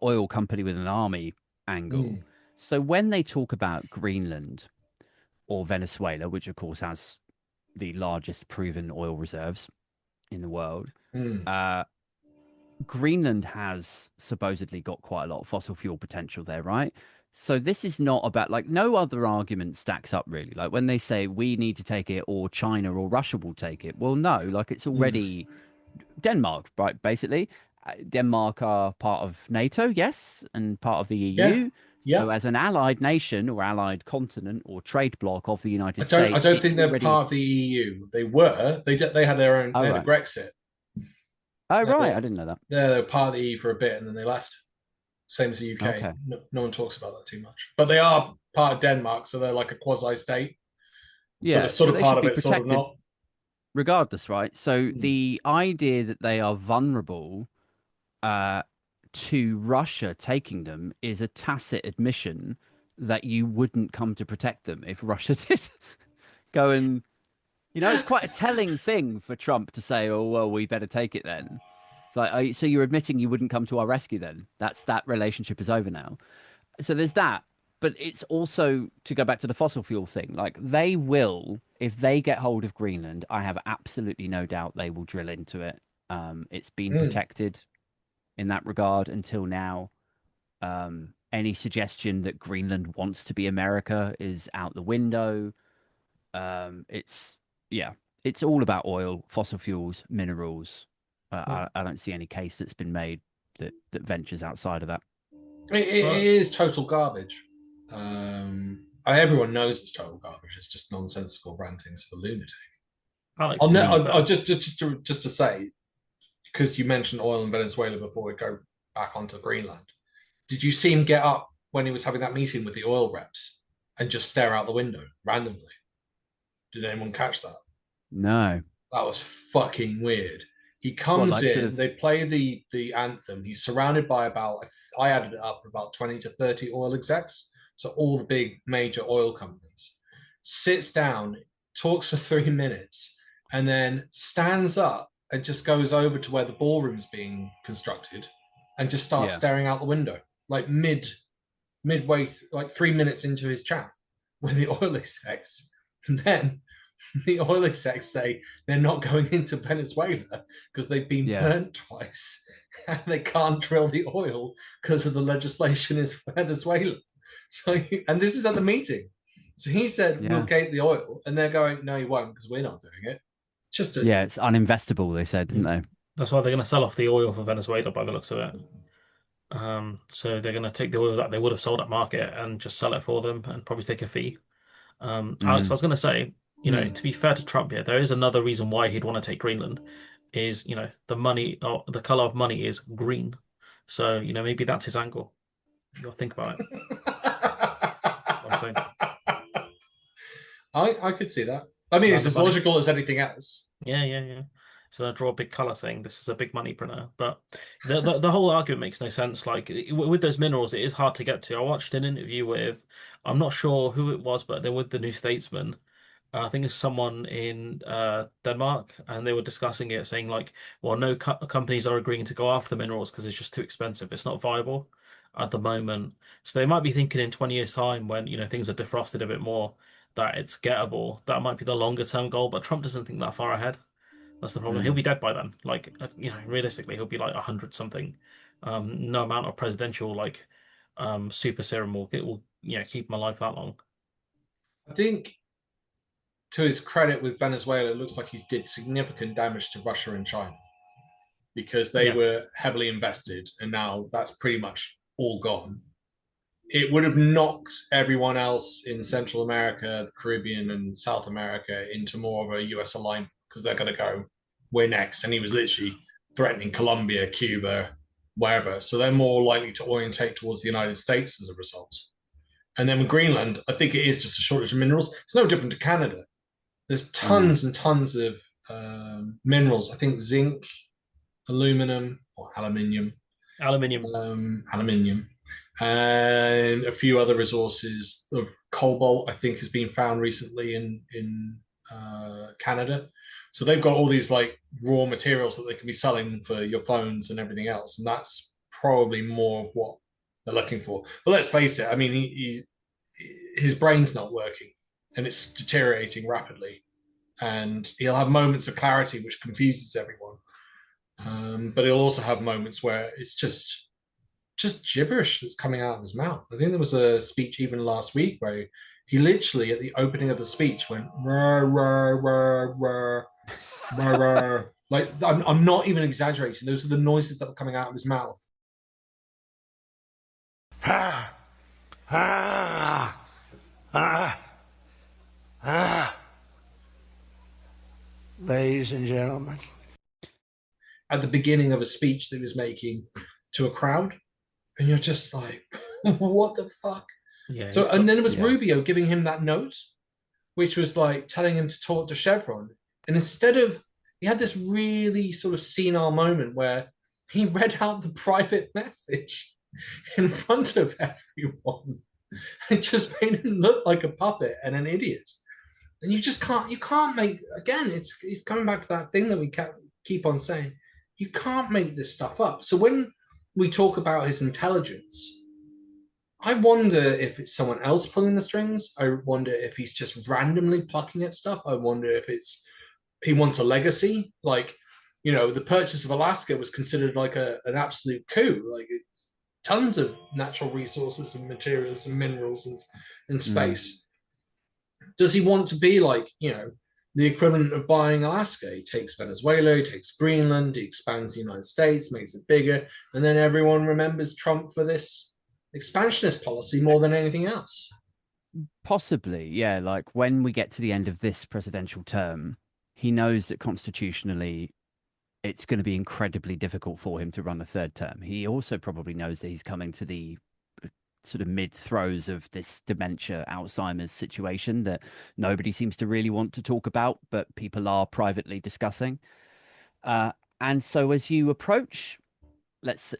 oil company with an army angle, so when they talk about Greenland or Venezuela, which of course has the largest proven oil reserves in the world, Greenland has supposedly got quite a lot of fossil fuel potential there, right? So this is not about, like, no other argument stacks up really. Like when they say we need to take it or China or Russia will take it. Well, no, like it's already Denmark, right? Basically, Denmark are part of NATO, yes, and part of the EU. Yeah. So as an allied nation or allied continent or trade bloc of the United I States, don't it's think they're already... part of the EU. They were. They had their own. Oh, they had right. a Brexit. Oh, right. I didn't know that. Yeah, they were part of the EU for a bit, and then they left. Same as the UK. Okay. No one talks about that too much. But they are part of Denmark, so they're like a quasi-state. So Yeah, they're sort of they part should of be it, sort of protected not. regardless, right? So the idea that they are vulnerable to Russia taking them is a tacit admission that you wouldn't come to protect them if Russia did go and, it's quite a telling thing for Trump to say, oh, well, we better take it then. It's like, so you're admitting you wouldn't come to our rescue then? That relationship is over now. So there's that. But it's also, to go back to the fossil fuel thing, like they will, if they get hold of Greenland, I have absolutely no doubt they will drill into it. It's been protected in that regard until now. Any suggestion that Greenland wants to be America is out the window. It's all about oil, fossil fuels, minerals. I don't see any case that's been made that ventures outside of that. It is total garbage. Everyone knows it's total garbage. It's just nonsensical rantings of a lunatic. Alex, I'll just to say, because you mentioned oil in Venezuela before we go back onto Greenland. Did you see him get up when he was having that meeting with the oil reps and just stare out the window randomly? Did anyone catch that? No. That was fucking weird. He comes in, they play the anthem. He's surrounded by I added it up, about 20 to 30 oil execs. So all the big major oil companies. Sits down, talks for 3 minutes, and then stands up and just goes over to where the ballroom's being constructed and just starts staring out the window, like midway, like 3 minutes into his chat with the oil execs. And then the oil execs say they're not going into Venezuela because they've been burnt twice and they can't drill the oil because of the legislation in Venezuela. So, and this is at the meeting. So he said, we'll gate the oil, and they're going, no, you won't, because we're not doing it. It's uninvestable, they said, didn't they? That's why they're going to sell off the oil for Venezuela by the looks of it. So they're going to take the oil that they would have sold at market and just sell it for them and probably take a fee. Alex, I was going to say, to be fair to Trump here, there is another reason why he'd want to take Greenland is, the money, or the color of money is green. So, maybe that's his angle. You got to think about it. I'm saying. I could see that. I mean, it's as logical as anything else. Yeah. So I draw a big color saying this is a big money printer, but the whole argument makes no sense. Like with those minerals, it is hard to get to. I watched an interview with, I'm not sure who it was, but they're with the New Statesman. I think it's someone in Denmark, and they were discussing it, saying like, well, no companies are agreeing to go after the minerals because it's just too expensive. It's not viable at the moment. So they might be thinking in 20 years' time when, things are defrosted a bit more, that it's gettable. That might be the longer term goal, but Trump doesn't think that far ahead. That's the problem. He'll be dead by then. Like, realistically, he'll be like 100 something. No amount of presidential super serum will keep him alive that long. I think, to his credit with Venezuela, it looks like he's did significant damage to Russia and China because they were heavily invested, and now that's pretty much all gone. It would have knocked everyone else in Central America, the Caribbean, and South America into more of a US alignment because they're going to go, we're next. And he was literally threatening Colombia, Cuba, wherever. So they're more likely to orientate towards the United States as a result. And then with Greenland, I think it is just a shortage of minerals. It's no different to Canada. There's tons and tons of minerals. I think zinc, aluminum or aluminium, aluminium, and a few other resources of cobalt. I think has been found recently in Canada. So they've got all these like raw materials that they can be selling for your phones and everything else, and that's probably more of what they're looking for. But let's face it, I mean, his brain's not working, and it's deteriorating rapidly, and he'll have moments of clarity which confuses everyone. But he'll also have moments where it's just gibberish that's coming out of his mouth. I think there was a speech even last week where he literally at the opening of the speech went rah, rah, rah, rah, rah, rah. Like I'm not even exaggerating. Those are the noises that were coming out of his mouth. Ah, ah, ah, ah. Ladies and gentlemen. At the beginning of a speech that he was making to a crowd, and you're just like, what the fuck? Yeah. So, and then it was Rubio giving him that note, which was like telling him to talk to Chevron. And instead of, he had this really sort of senile moment where he read out the private message in front of everyone. It just made him look like a puppet and an idiot. And you can't make, again, it's coming back to that thing that we keep on saying. You can't make this stuff up. So when we talk about his intelligence, I wonder if it's someone else pulling the strings. I wonder if he's just randomly plucking at stuff. I wonder if he wants a legacy. Like, the purchase of Alaska was considered like an absolute coup. Like, it's tons of natural resources and materials and minerals and space. Does he want to be like, the equivalent of buying Alaska? He takes Venezuela, he takes Greenland, he expands the United States, makes it bigger, and then everyone remembers Trump for this expansionist policy more than anything else. Possibly, yeah. Like when we get to the end of this presidential term, he knows that constitutionally it's going to be incredibly difficult for him to run a third term. He also probably knows that he's coming to the sort of mid throes of this dementia Alzheimer's situation that nobody seems to really want to talk about, but people are privately discussing. And so as you approach, let's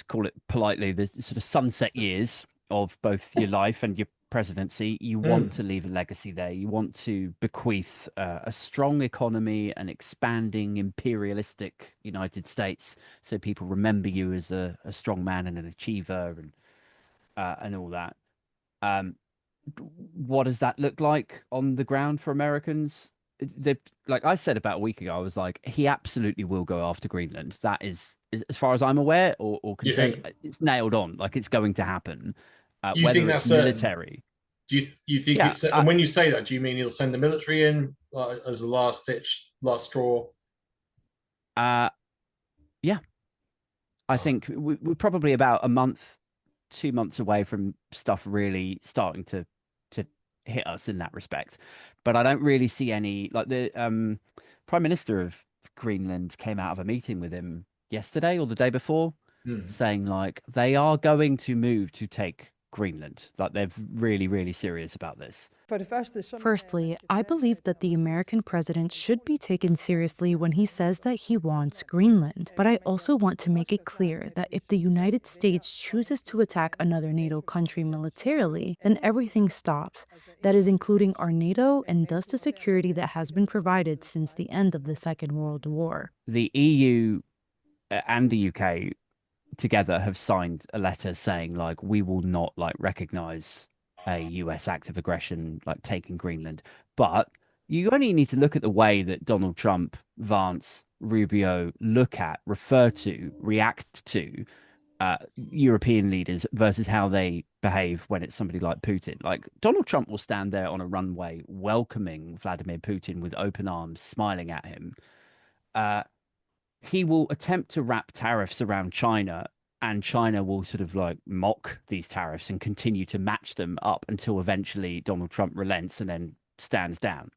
call it politely, the sort of sunset years of both your life and your presidency, you want to leave a legacy there. You want to bequeath a strong economy, an expanding imperialistic United States, so people remember you as a strong man and an achiever and all that. What does that look like on the ground for Americans? Like I said about a week ago, I was like, he absolutely will go after Greenland. That is, as far as I'm aware, or concerned, it's nailed on. Like it's going to happen. You whether think it's that's military. Do you think it's? And when you say that, do you mean he'll send the military in as a last straw? Yeah. I think we're probably about a month, 2 months away from stuff really starting to hit us in that respect. But I don't really see any, like the Prime Minister of Greenland came out of a meeting with him yesterday or the day before, saying like they are going to move to take Greenland. Like they're really, really serious about this. Firstly, I believe that the American president should be taken seriously when he says that he wants Greenland. But I also want to make it clear that if the United States chooses to attack another NATO country militarily, then everything stops. That is including our NATO and thus the security that has been provided since the end of the Second World War. The EU and the UK together have signed a letter saying like we will not like recognize a US act of aggression like taking Greenland. But you only need to look at the way that Donald Trump, Vance, Rubio refer to, react to European leaders versus how they behave when it's somebody like Putin. Like Donald Trump will stand there on a runway welcoming Vladimir Putin with open arms, smiling at him. He will attempt to wrap tariffs around China, and China will sort of like mock these tariffs and continue to match them up until eventually Donald Trump relents and then stands down.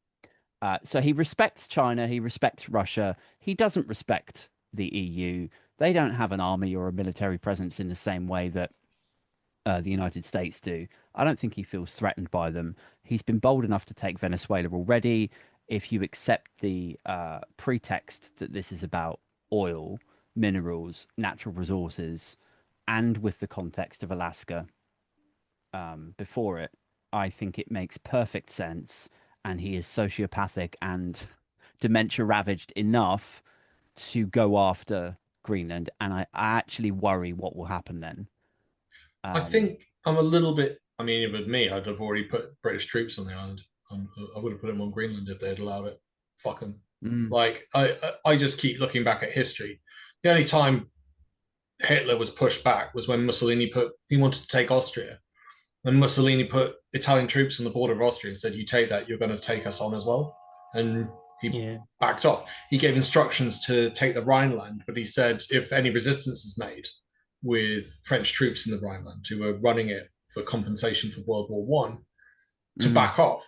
So he respects China, he respects Russia, he doesn't respect the EU. They don't have an army or a military presence in the same way that the United States do. I don't think he feels threatened by them. He's been bold enough to take Venezuela already. If you accept the pretext that this is about oil, minerals, natural resources, and with the context of Alaska before it, I think it makes perfect sense. And he is sociopathic and dementia ravaged enough to go after Greenland. And I actually worry what will happen then. I think I'm a little bit. I mean, with me, I'd have already put British troops on the island. I would have put them on Greenland if they'd allowed it. Fuck them. Like I just keep looking back at history. The only time Hitler was pushed back was when Mussolini he wanted to take Austria, and Mussolini put Italian troops on the border of Austria and said, "You take that, you're going to take us on as well." And he backed off. He gave instructions to take the Rhineland, but he said if any resistance is made with French troops in the Rhineland who were running it for compensation for World War One, to back off.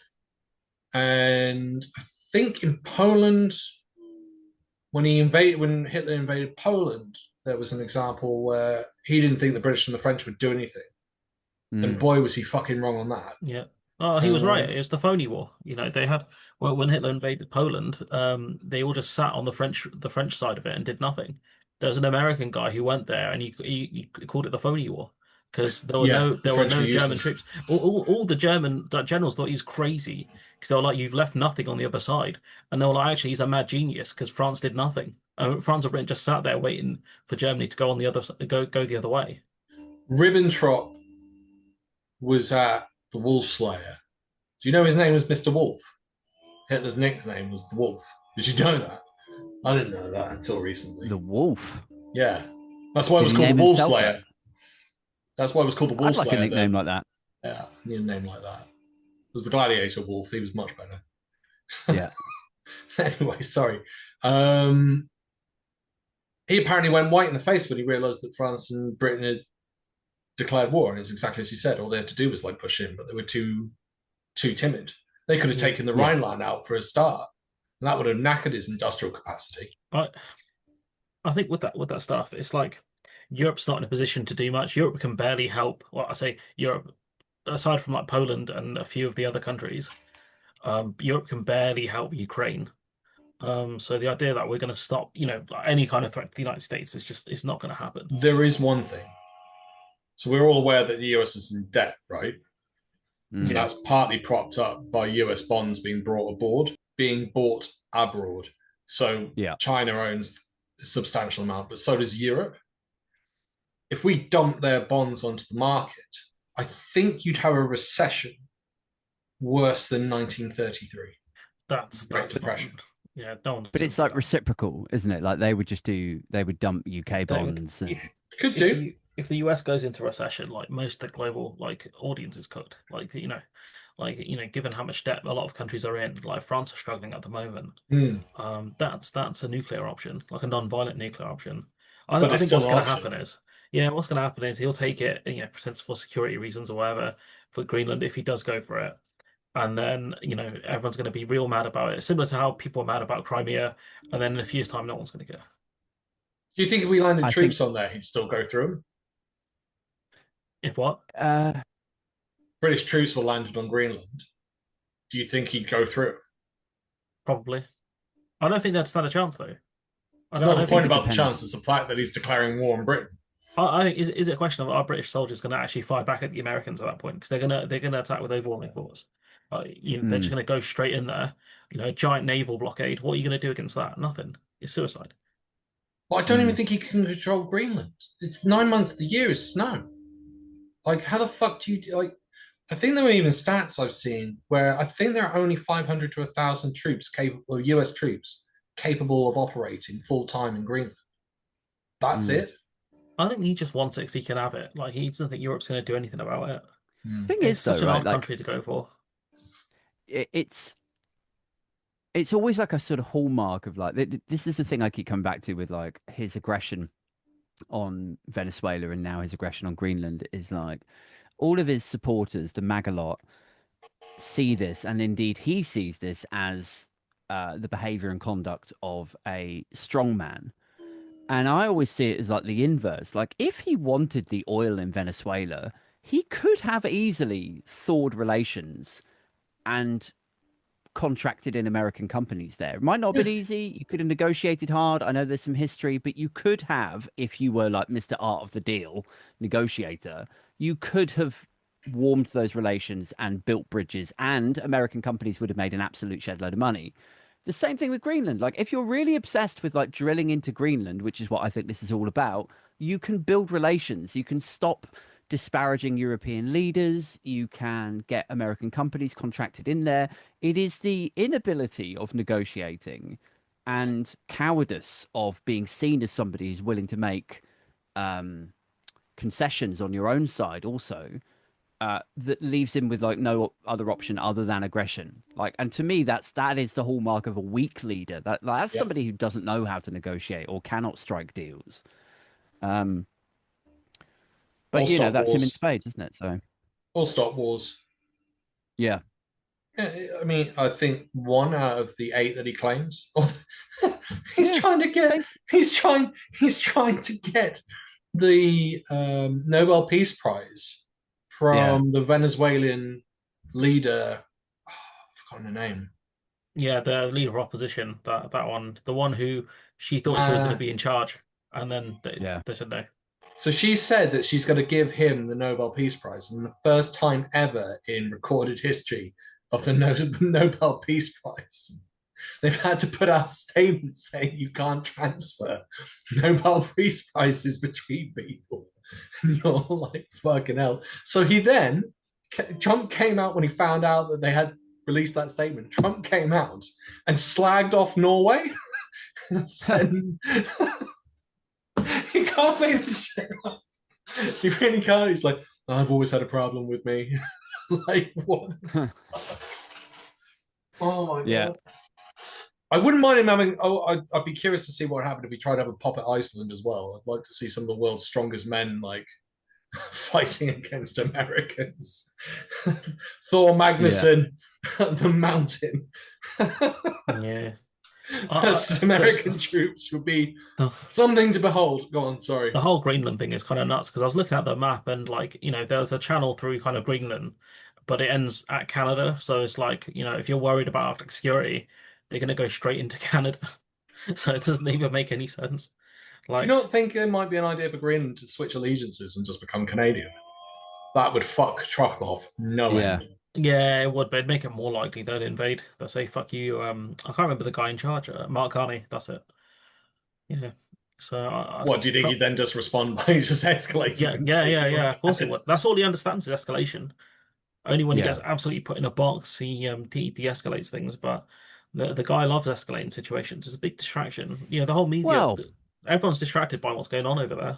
And I think in Poland, when Hitler invaded Poland, there was an example where he didn't think the British and the French would do anything. And boy, was he fucking wrong on that. Yeah. Oh, he was right. It's the phony war. You know, they had when Hitler invaded Poland, they all just sat on the French side of it and did nothing. There was an American guy who went there and he called it the phony war because there were no German troops. All the German generals thought he's crazy because they were like, "You've left nothing on the other side," and they were like, "Actually, he's a mad genius because France did nothing. France and Britain just sat there waiting for Germany to go on the other go the other way." Ribbentrop was at the Wolf Slayer. Do you know his name was Mr. Wolf? Hitler's nickname was the Wolf. Did you know that? I didn't know that until recently. The Wolf? Yeah. That's why it was called the Wolf Slayer. That's why it was called the Wolf Slayer. I'd like a nickname like that. Yeah, I need a name like that. It was the Gladiator Wolf. He was much better. Yeah. Anyway, sorry. He apparently went white in the face when he realized that France and Britain had declared war, and it's exactly as you said. All they had to do was like push in, but they were too timid. They could have taken the Rhineland out for a start, and that would have knackered his industrial capacity. I think with that stuff, it's like Europe's not in a position to do much. Europe can barely help. Well, I say Europe, aside from like Poland and a few of the other countries, Europe can barely help Ukraine. So the idea that we're going to stop, any kind of threat to the United States it's not going to happen. There is one thing. So we're all aware that the US is in debt, right? And that's partly propped up by US bonds being bought abroad. So China owns a substantial amount, but so does Europe. If we dump their bonds onto the market, I think you'd have a recession worse than 1933. That's depression. Yeah, no. But it's like reciprocal, isn't it? Like they would dump UK bonds. Could do. If the US goes into recession, like most of the global audience is cooked. Given how much debt a lot of countries are in, like France are struggling at the moment. That's a nuclear option, like a non-violent nuclear option. I think what's going to happen is he'll take it, pretend for security reasons or whatever for Greenland if he does go for it. And then, everyone's going to be real mad about it, similar to how people are mad about Crimea. And then in a few years' time, no one's going to care. Do you think if we landed troops on there, he'd still go through them? If what? British troops were landed on Greenland. Do you think he'd go through? Probably. I don't think they'd stand a chance, though. It's not the point about the chance, it's the fact that he's declaring war on Britain. Is it a question of are British soldiers going to actually fire back at the Americans at that point? Because they're gonna attack with overwhelming force. They're just going to go straight in there. A giant naval blockade. What are you going to do against that? Nothing. It's suicide. Well, I don't even think he can control Greenland. It's 9 months of the year is snow. How the fuck do you I think there were even stats I've seen where I think there are only 500 to 1,000 troops capable, US troops capable of operating full time in Greenland. That's it. I think he just wants it because he can have it. He doesn't think Europe's going to do anything about it. Thing It's is, such though, an right, odd country to go for. It's always like a sort of hallmark of this is the thing I keep coming back to with his aggression on Venezuela and now his aggression on Greenland is all of his supporters, the MAGA lot, see this, and indeed he sees this as the behavior and conduct of a strongman. And I always see it as the inverse. If he wanted the oil in Venezuela, he could have easily thawed relations and contracted in American companies there. It might not have been easy. You could have negotiated hard. I know there's some history, but you could have, if you were like Mr. Art of the Deal negotiator, you could have warmed those relations and built bridges, and American companies would have made an absolute shed load of money. The same thing with Greenland. Like, if you're really obsessed with like drilling into Greenland, which is what I think this is all about, you can build relations. You can stop disparaging European leaders. You can get American companies contracted in there. It is the inability of negotiating and cowardice of being seen as somebody who's willing to make concessions on your own side also, that leaves him with like no other option other than aggression. Like, and to me, that is the hallmark of a weak leader. That's somebody who doesn't know how to negotiate or cannot strike deals. But you know, that's him in spades, isn't it? So, or stop wars. Yeah. I mean, I think 1 out of the 8 that he claims, he's trying to get. He's trying to get the Nobel Peace Prize from the Venezuelan leader. Oh, I've forgotten her name. Yeah, the leader of opposition. That one, the one who she thought she was going to be in charge, and then they said no. So she said that she's going to give him the Nobel Peace Prize, and the first time ever in recorded history of the Nobel Peace Prize, they've had to put out a statement saying you can't transfer Nobel Peace Prizes between people. And you're like, fucking hell. So Trump came out when he found out that they had released that statement. Trump came out and slagged off Norway and said, he can't make this shit up. He really can't. He's like, I've always had a problem with me. Like, what? Oh my God. I wouldn't mind him having. I'd be curious to see what happened if he tried to have a pop at Iceland as well. I'd like to see some of the world's strongest men like fighting against Americans. Thor Magnuson, the Mountain. American troops would be something to behold. Go on, sorry. The whole Greenland thing is kind of nuts because I was looking at the map and like, you know, there's a channel through kind of Greenland, but it ends at Canada. So it's like, you know, if you're worried about Arctic security, they're going to go straight into Canada. So it doesn't even make any sense. Like, do you not think it might be an idea for Greenland to switch allegiances and just become Canadian? That would fuck Trump off no end. Yeah, it would, but it'd make it more likely they'd invade. They'll say, fuck you. I can't remember the guy in charge. Mark Carney, that's it. Yeah. So what do you think he'd then just respond by just escalating? Yeah. Of course it would. That's all he understands is escalation. Only when he gets absolutely put in a box, he de-escalates things. But the guy loves escalating situations. It's a big distraction. You know, the whole media, everyone's distracted by what's going on over there.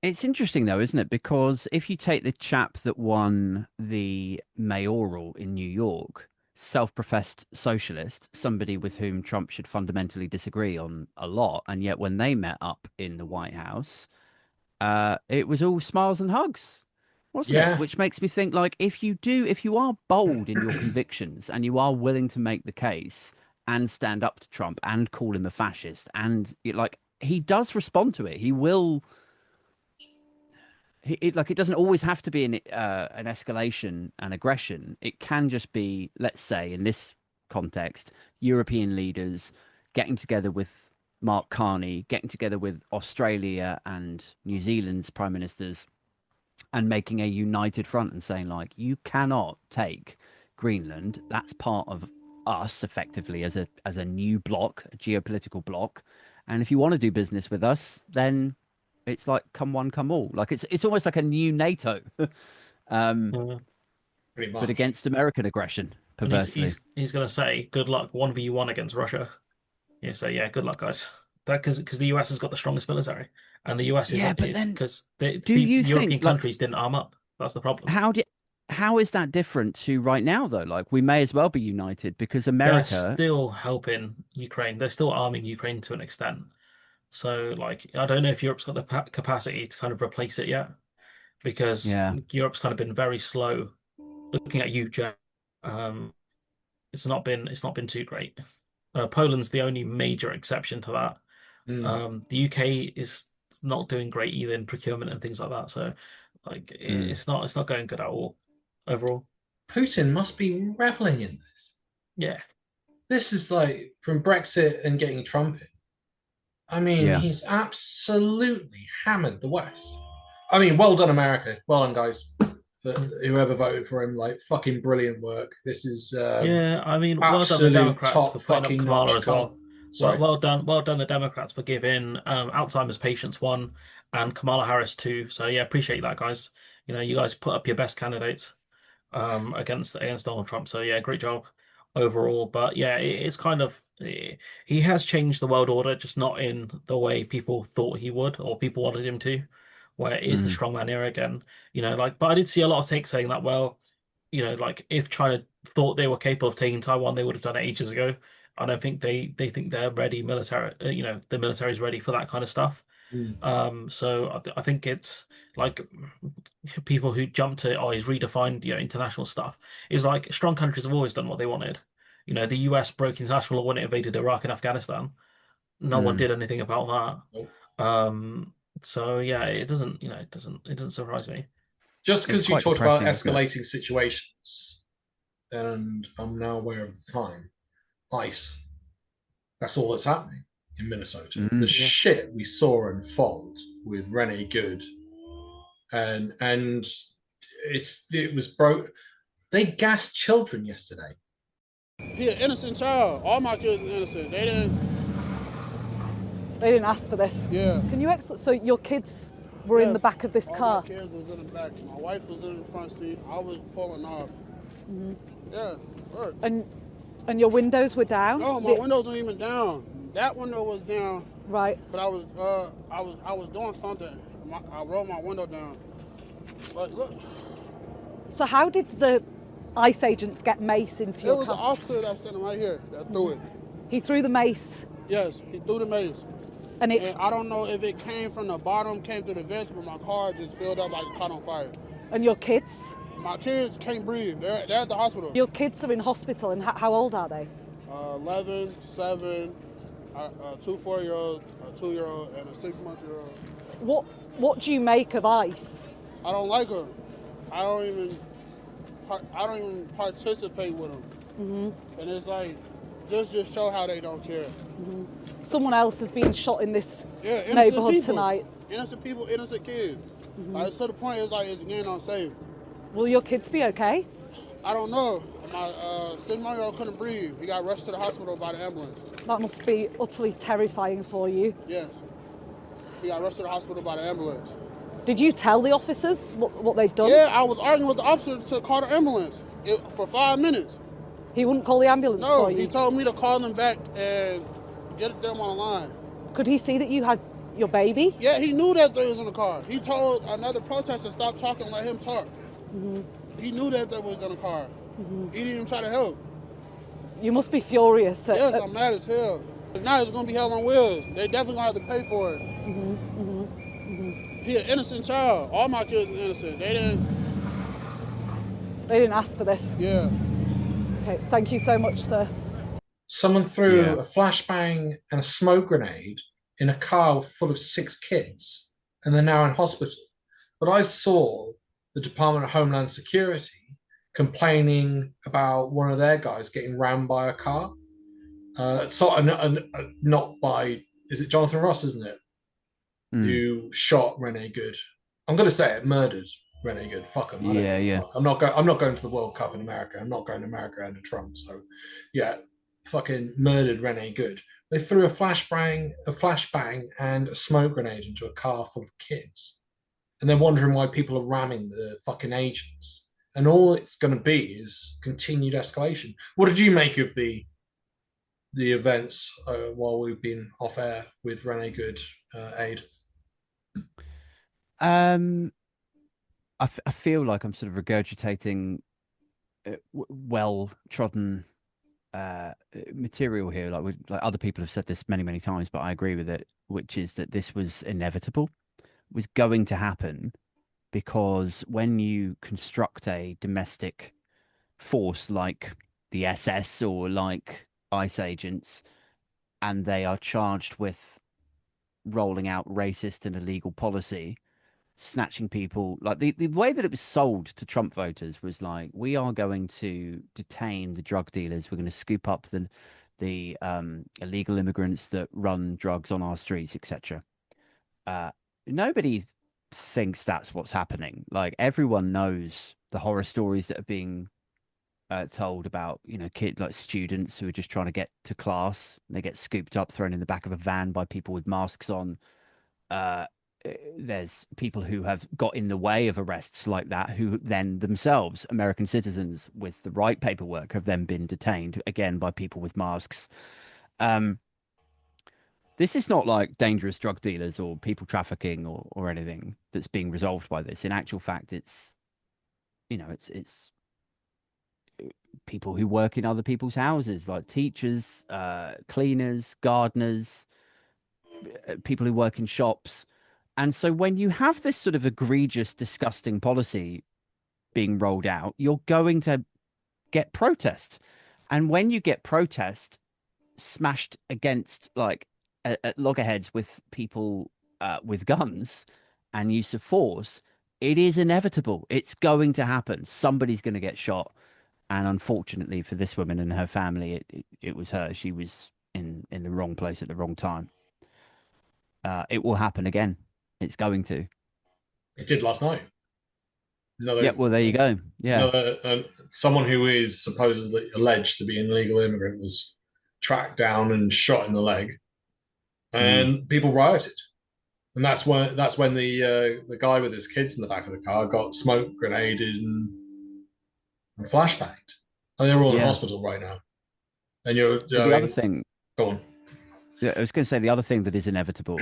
It's interesting, though, isn't it? Because if you take the chap that won the mayoral in New York, self-professed socialist, somebody with whom Trump should fundamentally disagree on a lot, and yet when they met up in the White House, it was all smiles and hugs, wasn't it? Which makes me think, like, if you are bold in your convictions and you are willing to make the case and stand up to Trump and call him a fascist, and like he does respond to it, he will. It doesn't always have to be an escalation and aggression. It can just be, let's say, in this context, European leaders getting together with Mark Carney, getting together with Australia and New Zealand's prime ministers, and making a united front and saying, like, you cannot take Greenland. That's part of us, effectively, as a new bloc, a geopolitical bloc. And if you want to do business with us, then it's like come one, come all. Like it's almost like a new NATO, but against American aggression. Perversely, he's going to say, "Good luck 1v1 against Russia." Yeah, so good luck, guys. That because the US has got the strongest military, and the US is because the European countries didn't arm up. That's the problem. How is that different to right now, though? Like, we may as well be united because America they're still helping Ukraine. They're still arming Ukraine to an extent. So, like, I don't know if Europe's got the capacity to kind of replace it yet, because Europe's kind of been very slow. Looking at you, Jack, it's not been too great. Poland's the only major exception to that. The UK is not doing great either in procurement and things like that. So, like, it's not going good at all overall. Putin must be reveling in this. Yeah. This is like from Brexit and getting Trump in. I mean, Yeah. he's absolutely hammered the West. I mean, well done, America. Well done, guys. For whoever voted for him, like fucking brilliant work. This is Yeah, I mean, well done the absolute Democrats for top putting up fucking Kamala notch. as well. Sorry. Well done the Democrats for giving Alzheimer's patients one and Kamala Harris two. So yeah, appreciate that, guys. You know, you guys put up your best candidates against Donald Trump. So yeah, great job overall. But yeah, it's kind of he has changed the world order, just not in the way people thought he would or people wanted him to, where it is the strongman era again. You know, like, but I did see a lot of takes saying that, well, you know, like if China thought they were capable of taking Taiwan, they would have done it ages ago. I don't think they think they're ready military. You know, the military's ready for that kind of stuff. So I think it's like people who jump to, oh, he's redefined, you know, international stuff. Is like strong countries have always done what they wanted. You know, the US broke international law when it invaded Iraq and Afghanistan. No one did anything about Nope. that. So yeah, it doesn't surprise me. Just It's because you quite talked about depressing, isn't it? escalating situations, and I'm now aware of the time. ICE. That's all that's happening in Minnesota. The shit we saw unfold with Rene Good, and it was broke. They gassed children yesterday. He an innocent child. All my kids are innocent. They didn't ask for this. Yeah. Can you so your kids were in the back of this all car? My kids was in the back. My wife was in the front seat. I was pulling off. Yeah. Look. And your windows were down? No, my windows weren't even down. That window was down. Right. But I was doing something. I rolled my window down. But look. So how did the ICE agents get mace into your car? It was the officer that's sitting right here that threw it. He threw the mace? Yes, he threw the mace. And I don't know if it came from the bottom, came through the vents, but my car just filled up like it caught on fire. And your kids? My kids can't breathe. They're at the hospital. Your kids are in hospital, and how old are they? 11, 7, two 4-year-olds, a 2-year-old, and a 6-month-year-old. What do you make of ICE? I don't like them. I don't even participate with them. And it's like, just show how they don't care. Someone else has been shot in this neighborhood tonight. Innocent people, innocent kids. Like, to the point, it's like it's getting unsafe. Will your kids be okay? I don't know. My 7-month-year-old couldn't breathe. He got rushed to the hospital by the ambulance. That must be utterly terrifying for you. Yes. He got rushed to the hospital by the ambulance. Did you tell the officers what they'd done? Yeah, I was arguing with the officer to call the ambulance for 5 minutes. He wouldn't call the ambulance for you? No, he told me to call them back and get them on the line. Could he see that you had your baby? Yeah, he knew that they was in the car. He told another protester to stop talking and let him talk. He knew that they was in the car. He didn't even try to help. You must be furious. Yes, I'm mad as hell. Now it's gonna be hell on wheels. They definitely gonna have to pay for it. He an innocent child. All my kids are innocent. They didn't ask for this. Yeah. Okay, thank you so much, sir. Someone threw a flashbang and a smoke grenade in a car full of 6 kids, and they're now in hospital. But I saw the Department of Homeland Security complaining about one of their guys getting rammed by a car. Not by, is it Jonathan Ross, isn't it? Who shot Rene Good. I'm going to say it, murdered Rene Good. Fuck him. Fuck. I'm not going to the World Cup in America. I'm not going to America under Trump. So, yeah, fucking murdered Rene Good. They threw a flashbang and a smoke grenade into a car full of kids. And they're wondering why people are ramming the fucking agents. And all it's going to be is continued escalation. What did you make of the events while we've been off air with Rene Good, Aid? I feel like I'm sort of regurgitating well-trodden material here. Like other people have said this many times, but I agree with it, which is that this was inevitable, was going to happen, because when you construct a domestic force like the SS or like ICE agents, and they are charged with rolling out racist and illegal policy, snatching people. Like the way that it was sold to Trump voters was like, we are going to detain the drug dealers. We're going to scoop up the illegal immigrants that run drugs on our streets, etc. Nobody thinks that's what's happening. Like everyone knows the horror stories that are being told about, like students who are just trying to get to class. They get scooped up, thrown in the back of a van by people with masks on. Uh, there's people who have got in the way of arrests like that, who then themselves, American citizens with the right paperwork, have then been detained again by people with masks. This is not like dangerous drug dealers or people trafficking or anything that's being resolved by this. In actual fact, it's it's people who work in other people's houses, like teachers, cleaners, gardeners, people who work in shops. And so when you have this sort of egregious, disgusting policy being rolled out, you're going to get protest. And when you get protest smashed against like at loggerheads with people with guns and use of force, it is inevitable. It's going to happen. Somebody's going to get shot. And unfortunately for this woman and her family, it was her. She was in the wrong place at the wrong time. It will happen again. It's going to. It did last night. Yeah, well, there you go. Yeah. Someone who is supposedly alleged to be an illegal immigrant was tracked down and shot in the leg, and people rioted. And that's when the guy with his kids in the back of the car got smoke grenaded and flashbanged. And they're all in hospital right now. And the other thing. Go on. Yeah, I was going to say the other thing that is inevitable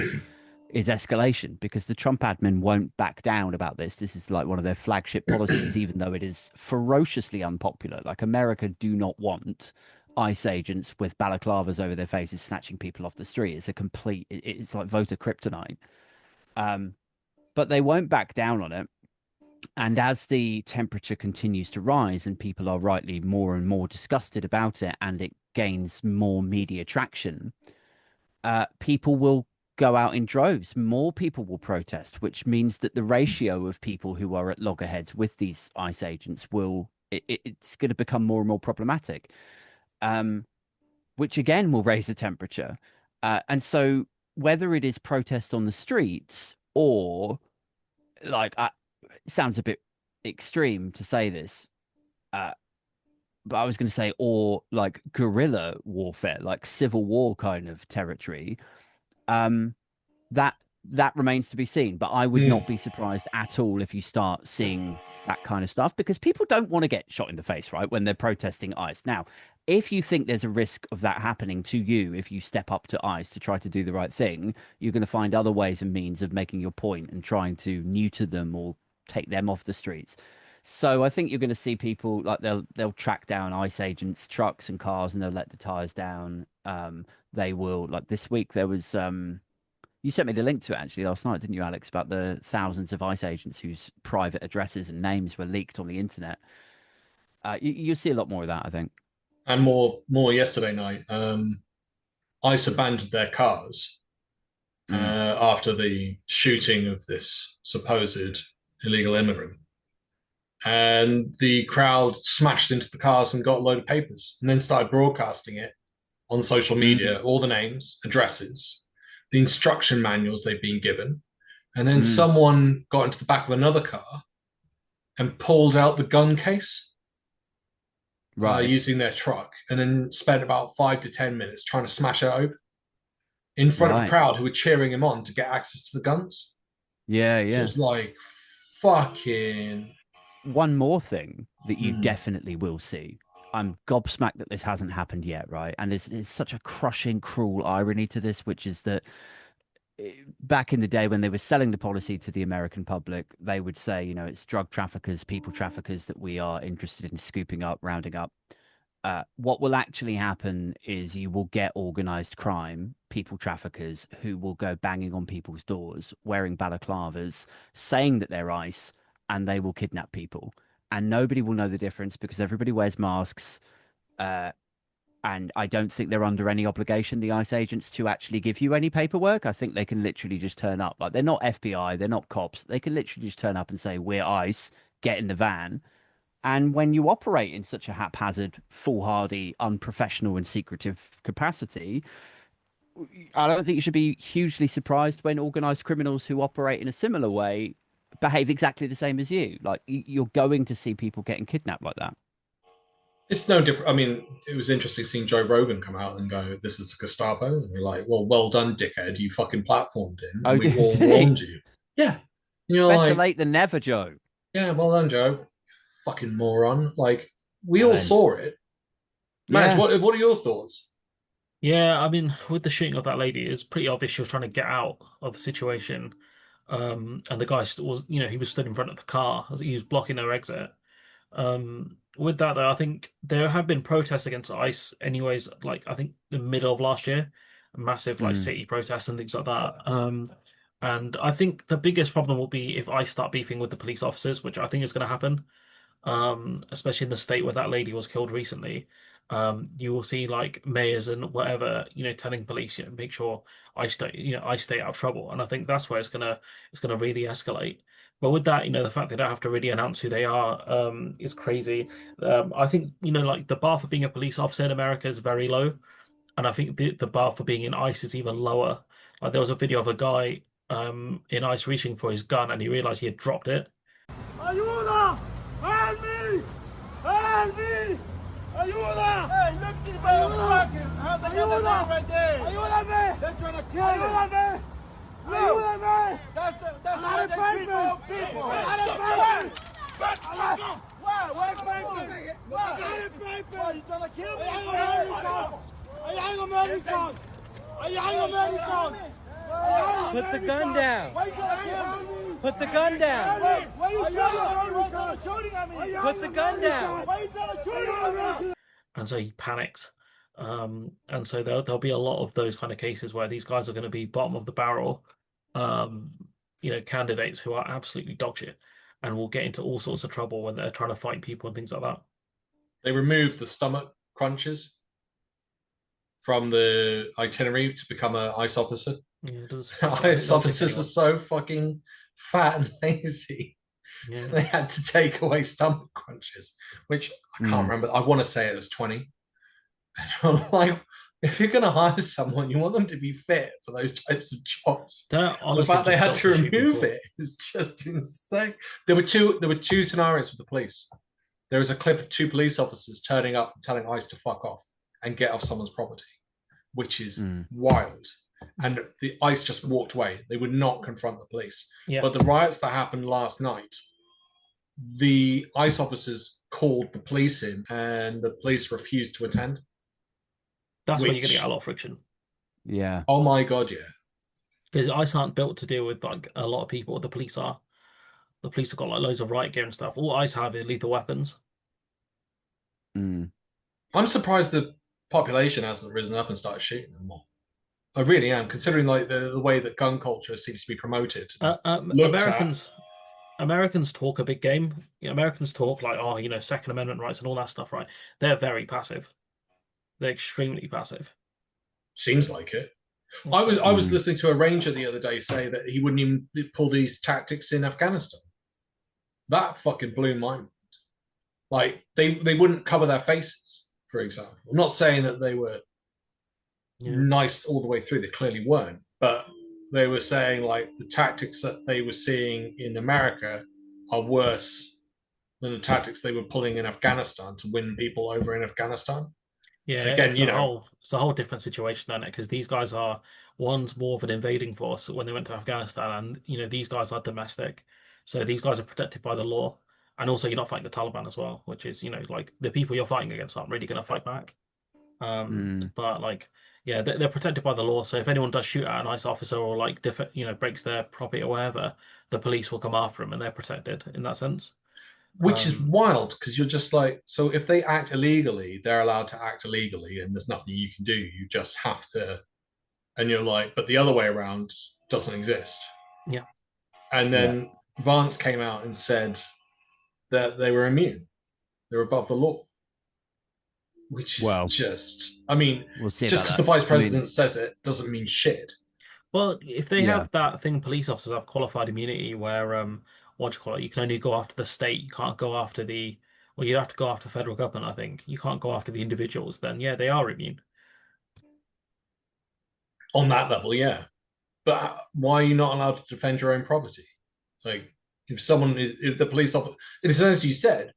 is escalation, because the Trump admin won't back down about this. This is like one of their flagship policies, even though it is ferociously unpopular. Like America do not want ICE agents with balaclavas over their faces snatching people off the street. It's like voter kryptonite. But they won't back down on it. And as the temperature continues to rise and people are rightly more and more disgusted about it, and it gains more media traction, people will go out in droves. More people will protest, which means that the ratio of people who are at loggerheads with these ICE agents it's going to become more and more problematic, which again will raise the temperature. And so whether it is protest on the streets or like, it sounds a bit extreme to say this, but I was going to say, or like guerrilla warfare, like civil war kind of territory, that remains to be seen. But I would not be surprised at all if you start seeing that kind of stuff, because people don't want to get shot in the face, right, when they're protesting ICE. Now, if you think there's a risk of that happening to you, if you step up to ICE to try to do the right thing, you're going to find other ways and means of making your point and trying to neuter them or take them off the streets. So I think you're going to see people like they'll track down ICE agents' trucks and cars, and they'll let the tires down. They will, like this week there was you sent me the link to it actually last night, didn't you, Alex, about the thousands of ICE agents whose private addresses and names were leaked on the internet. You'll see a lot more of that, I think. And more yesterday night. ICE abandoned their cars after the shooting of this supposed illegal immigrant. And the crowd smashed into the cars and got a load of papers, and then started broadcasting it on social media, all the names, addresses, the instruction manuals they've been given. And then someone got into the back of another car and pulled out the gun case using their truck, and then spent about 5 to 10 minutes trying to smash it open in front of a crowd who were cheering him on to get access to the guns. Yeah. It was like, fucking... One more thing that you definitely will see. I'm gobsmacked that this hasn't happened yet, right? And there's such a crushing, cruel irony to this, which is that back in the day when they were selling the policy to the American public, they would say, it's drug traffickers, people traffickers that we are interested in scooping up, rounding up. What will actually happen is you will get organized crime, people traffickers who will go banging on people's doors, wearing balaclavas, saying that they're ICE, and they will kidnap people. And nobody will know the difference because everybody wears masks. And I don't think they're under any obligation, the ICE agents, to actually give you any paperwork. I think they can literally just turn up. Like, they're not FBI, they're not cops. They can literally just turn up and say, we're ICE, get in the van. And when you operate in such a haphazard, foolhardy, unprofessional, and secretive capacity, I don't think you should be hugely surprised when organized criminals who operate in a similar way behave exactly the same as you. Like, you're going to see people getting kidnapped like that. It's no different. I mean, it was interesting seeing Joe Rogan come out and go, "This is the Gestapo," and you're like, "Well, well done, dickhead. You fucking platformed him, and we all warned you." Yeah, and you're Better like, late than never, Joe. "Yeah, well done, Joe. Fucking moron." Like, we all saw it. Madge, what are your thoughts? Yeah, I mean, with the shooting of that lady, it's pretty obvious she was trying to get out of the situation. And the guy was, he was stood in front of the car. He was blocking her exit. With that, though, I think there have been protests against ICE, anyways. Like I think the middle of last year, massive like city protests and things like that. And I think the biggest problem will be if ICE start beefing with the police officers, which I think is going to happen. Especially in the state where that lady was killed recently. You will see like mayors and whatever, telling police, make sure I stay out of trouble. And I think that's where it's gonna really escalate. But with that, the fact they don't have to really announce who they are, is crazy. I think, like the bar for being a police officer in America is very low. And I think the bar for being in ICE is even lower. Like there was a video of a guy in ICE reaching for his gun and he realized he had dropped it. ¡Ayuda! ¡Help me! ¡Help me! ¡Ayuda! Hey, look at these motherfuckers! How's the other man right there? ¡Ayúdame! They're trying to kill me! ¡Ayúdame! ¡Ayúdame! That's not a people! Not a paper! Why? Where's paper? Why? Not a paper! Why, you trying to kill me? I ain't American! I ain't American! Put the gun down. Why you trying to kill me? Put the gun down. Why you shooting at me? Put the gun down. Why you trying to shoot at me? And so he panicked. And so there'll be a lot of those kind of cases where these guys are going to be bottom of the barrel, candidates who are absolutely dog shit and will get into all sorts of trouble when they're trying to fight people and things like that. They removed the stomach crunches from the itinerary to become an ICE officer. Yeah, ICE officers are so fucking fat and lazy. Yeah. They had to take away stomach crunches, which I can't remember. I want to say it was 20. And I'm like, if you're going to hire someone, you want them to be fit for those types of jobs. The fact they had to remove it is just insane. There were two scenarios with the police. There was a clip of two police officers turning up and telling ICE to fuck off and get off someone's property, which is wild. And the ICE just walked away. They would not confront the police. Yeah. But the riots that happened last night, the ICE officers called the police in and the police refused to attend. That's when you're going to get a lot of friction. Yeah. Oh my God, yeah. Because ICE aren't built to deal with like a lot of people. The police are. The police have got like loads of riot gear and stuff. All ICE have is lethal weapons. I'm surprised the population hasn't risen up and started shooting them more. I really am, considering like the way that gun culture seems to be promoted. Americans talk a big game. Americans talk like, Second Amendment rights and all that stuff, right? They're very passive. They're extremely passive. Seems like it. I was listening to a ranger the other day say that he wouldn't even pull these tactics in Afghanistan. That fucking blew my mind. Like they wouldn't cover their faces, for example. I'm not saying that they were nice all the way through. They clearly weren't, but they were saying like the tactics that they were seeing in America are worse than the tactics they were pulling in Afghanistan to win people over in Afghanistan. Yeah, again, it's a whole different situation, then, because these guys are one's more of an invading force when they went to Afghanistan, and these guys are domestic, so these guys are protected by the law, and also you're not fighting the Taliban as well, which is like the people you're fighting against aren't really going to fight back. But like, yeah, they're protected by the law. So if anyone does shoot at an ICE officer or like breaks their property or whatever, the police will come after them, and they're protected in that sense. Which is wild, because you're just like, so if they act illegally, they're allowed to act illegally, and there's nothing you can do. You just have to, and you're like, but the other way around doesn't exist. Yeah. And then Vance came out and said that they were immune. They're above the law. which is Well, just, I mean, we'll see just about because the that. vice I mean, president says it doesn't mean shit. Well, if they Yeah. have that thing, police officers have qualified immunity where, what do you call it? You can only go after the state. You can't go after well, you have to go after the federal government, I think. You can't go after the individuals. Then, yeah, they are immune. On that level, yeah. But why are you not allowed to defend your own property? Like, if the police officer, it is as you said,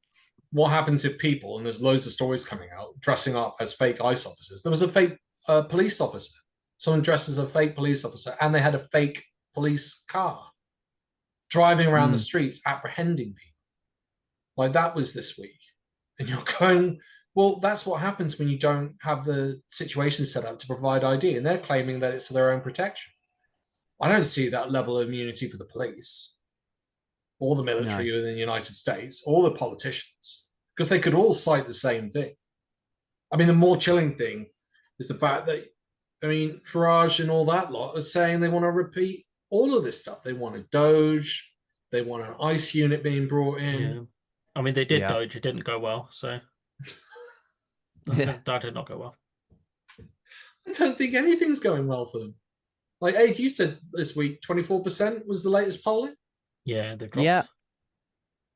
what happens if people, and there's loads of stories coming out, dressing up as fake ICE officers? There was a fake police officer. Someone dressed as a fake police officer, and they had a fake police car driving around the streets apprehending people. Like, that was this week. And you're going, well, that's what happens when you don't have the situation set up to provide ID. And they're claiming that it's for their own protection. I don't see that level of immunity for the police or the military within the United States or the politicians, because they could all cite the same thing. I mean, the more chilling thing is the fact that, I mean, Farage and all that lot are saying they want to repeat all of this stuff. They want a Doge. They want an ICE unit being brought in. Yeah. I mean, they did Doge. It didn't go well, so that did not go well. I don't think anything's going well for them. Like, Aid, you said this week 24% was the latest polling? Yeah, they've dropped. Yeah.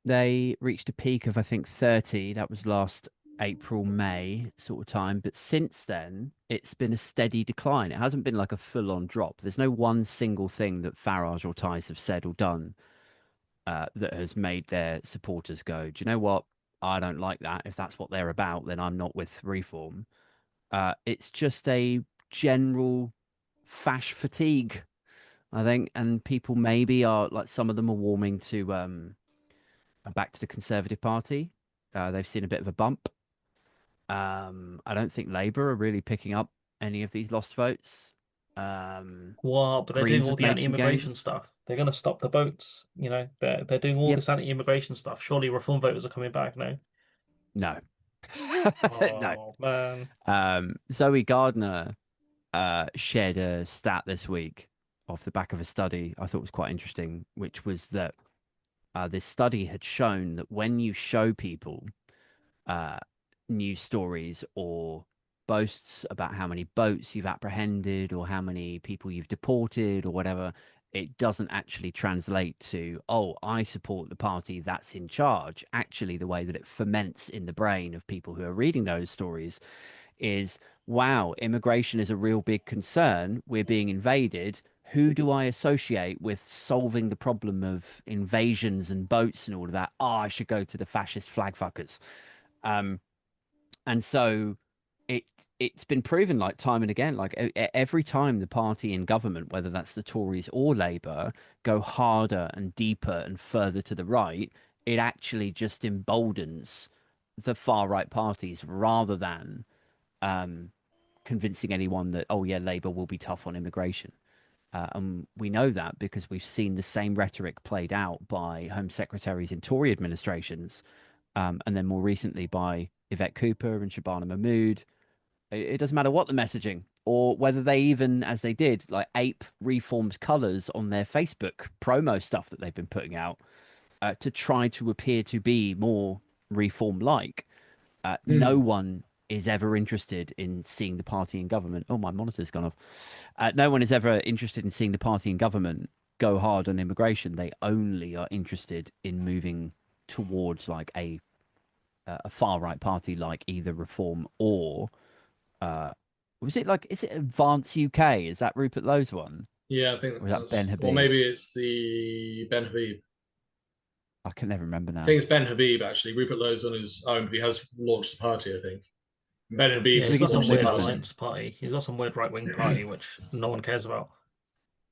They reached a peak of, I think, 30. That was last April, May sort of time. But since then, it's been a steady decline. It hasn't been like a full-on drop. There's no one single thing that Farage or Tice have said or done that has made their supporters go, do you know what? I don't like that. If that's what they're about, then I'm not with reform. It's just a general fash fatigue, I think, and people maybe are like, some of them are warming to back to the Conservative Party. They've seen a bit of a bump. I don't think Labour are really picking up any of these lost votes. What? But they're Greens doing all have the made some anti-immigration gains. stuff. They're going to stop the boats. You know, they're doing all this anti-immigration stuff. Surely reform voters are coming back, no? No. Oh, man. Zoe Gardner shared a stat this week off the back of a study I thought was quite interesting, which was that this study had shown that when you show people news stories or boasts about how many boats you've apprehended or how many people you've deported or whatever, it doesn't actually translate to, oh, I support the party that's in charge. Actually, the way that it ferments in the brain of people who are reading those stories is, wow, immigration is a real big concern. We're being invaded. Who do I associate with solving the problem of invasions and boats and all of that? Oh, I should go to the fascist flag fuckers. And so it's been proven, like, time and again, like every time the party in government, whether that's the Tories or Labour, go harder and deeper and further to the right, it actually just emboldens the far right parties rather than convincing anyone that, oh yeah, Labour will be tough on immigration. And we know that because we've seen the same rhetoric played out by Home Secretaries in Tory administrations, and then more recently by Yvette Cooper and Shabana Mahmood. It doesn't matter what the messaging, or whether they even, as they did, like, ape reform's colours on their Facebook promo stuff that they've been putting out to try to appear to be more reform-like. No one is ever interested in seeing the party in government. Oh, my monitor's gone off. No one is ever interested in seeing the party in government go hard on immigration. They only are interested in moving towards like a far right party, like either Reform or was it like, is it Advance UK? Is that Rupert Lowe's one? Yeah, I think Or is that Ben Habib? Or maybe it's the Ben Habib. I can never remember now. I think it's Ben Habib, actually. Rupert Lowe's on his own, but he has launched a party, I think. Ben Habib. Yeah, he's got some weird alliance party. He's got some weird right-wing party, which no one cares about.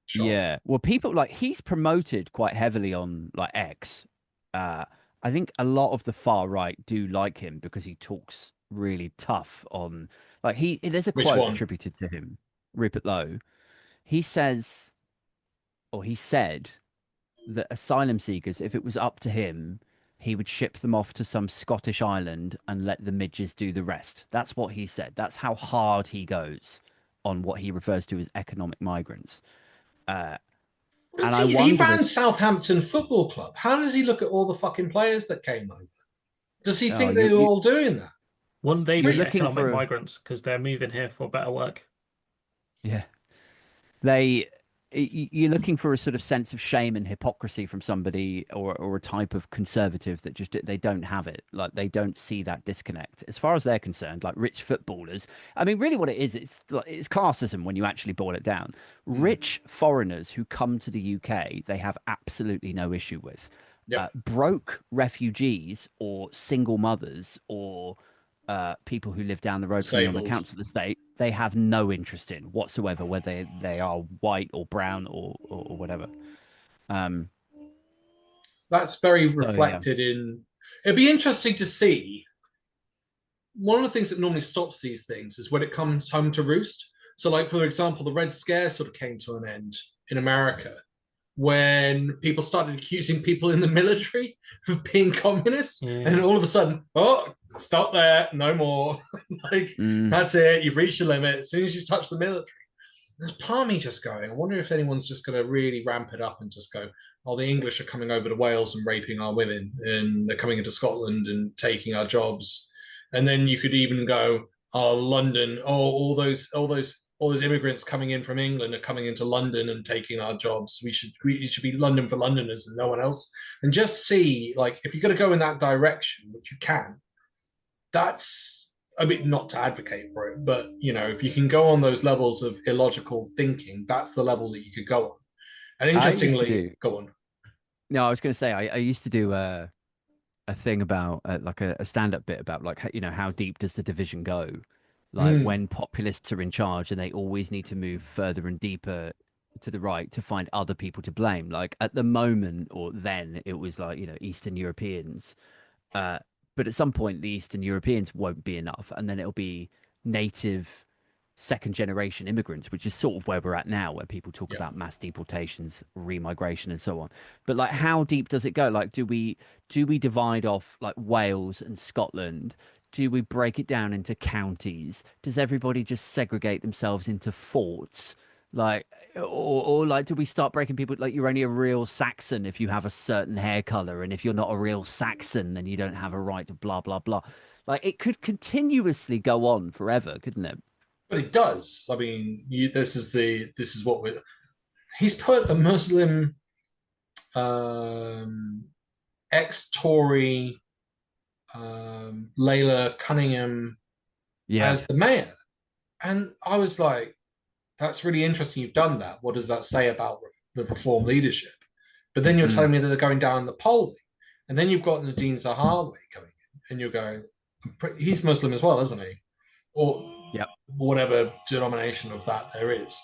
Sure. Yeah. Well, people, like, he's promoted quite heavily on like X. I think a lot of the far right do like him because he talks really tough on, like, there's a quote attributed to him, Rupert Lowe. He says, or he said, that asylum seekers, if it was up to him, he would ship them off to some Scottish island and let the midges do the rest. That's what he said. That's how hard he goes on what he refers to as economic migrants. And he ran Southampton Football Club. How does he look at all the fucking players that came over? Does he think they were all doing that? Wouldn't they You're be looking economic for migrants because they're moving here for better work? yeah. You're looking for a sort of sense of shame and hypocrisy from somebody or a type of conservative that just they don't have it. Like they don't see that disconnect. As far as they're concerned, like rich footballers, I mean, really what it is, it's classism when you actually boil it down. Rich foreigners who come to the UK, they have absolutely no issue with. Broke refugees or single mothers or people who live down the road from me on the Disabled. council estate, they have no interest in whatsoever, whether they are white or brown or whatever. That's very So, yeah. reflected in. It'd be interesting to see. One of the things that normally stops these things is when it comes home to roost. So, like for example, the Red Scare sort of came to an end in America when people started accusing people in the military of being communists, and all of a sudden, oh, stop there, no more. Like that's it, you've reached your limit. As soon as you touch the military, there's part of me just going, I wonder if anyone's just going to really ramp it up and just go, oh, the English are coming over to Wales and raping our women, and they're coming into Scotland and taking our jobs. And then you could even go, oh, London, oh, all those immigrants coming in from England are coming into London and taking our jobs. It should be London for Londoners and no one else. And just see, like, if you're going to go in that direction, which you can, that's, I mean, not to advocate for it, but, you know, if you can go on those levels of illogical thinking, that's the level that you could go on. And interestingly, go on. No, I was going to say, I used to do a thing about like a stand-up bit about like, you know, how deep does the division go? Like when populists are in charge and they always need to move further and deeper to the right to find other people to blame. Like at the moment or then it was like, you know, Eastern Europeans. But at some point the Eastern Europeans won't be enough. And then it'll be native second generation immigrants, which is sort of where we're at now, where people talk about mass deportations, remigration and so on. But like how deep does it go? Like do we divide off like Wales and Scotland? Do we break it down into counties? Does everybody just segregate themselves into forts? Like, or like, do we start breaking people? Like, you're only a real Saxon if you have a certain hair color, and if you're not a real Saxon, then you don't have a right to blah blah blah. Like, it could continuously go on forever, couldn't it? But it does. I mean, this is what we're. He's put a Muslim, ex-Tory, Layla Cunningham as the mayor. And I was like, that's really interesting you've done that. What does that say about the reform leadership? But then you're telling me that they're going down the polling. And then you've got Nadine Zahawi coming in, and you're going, he's Muslim as well, isn't he? Or whatever denomination of that there is.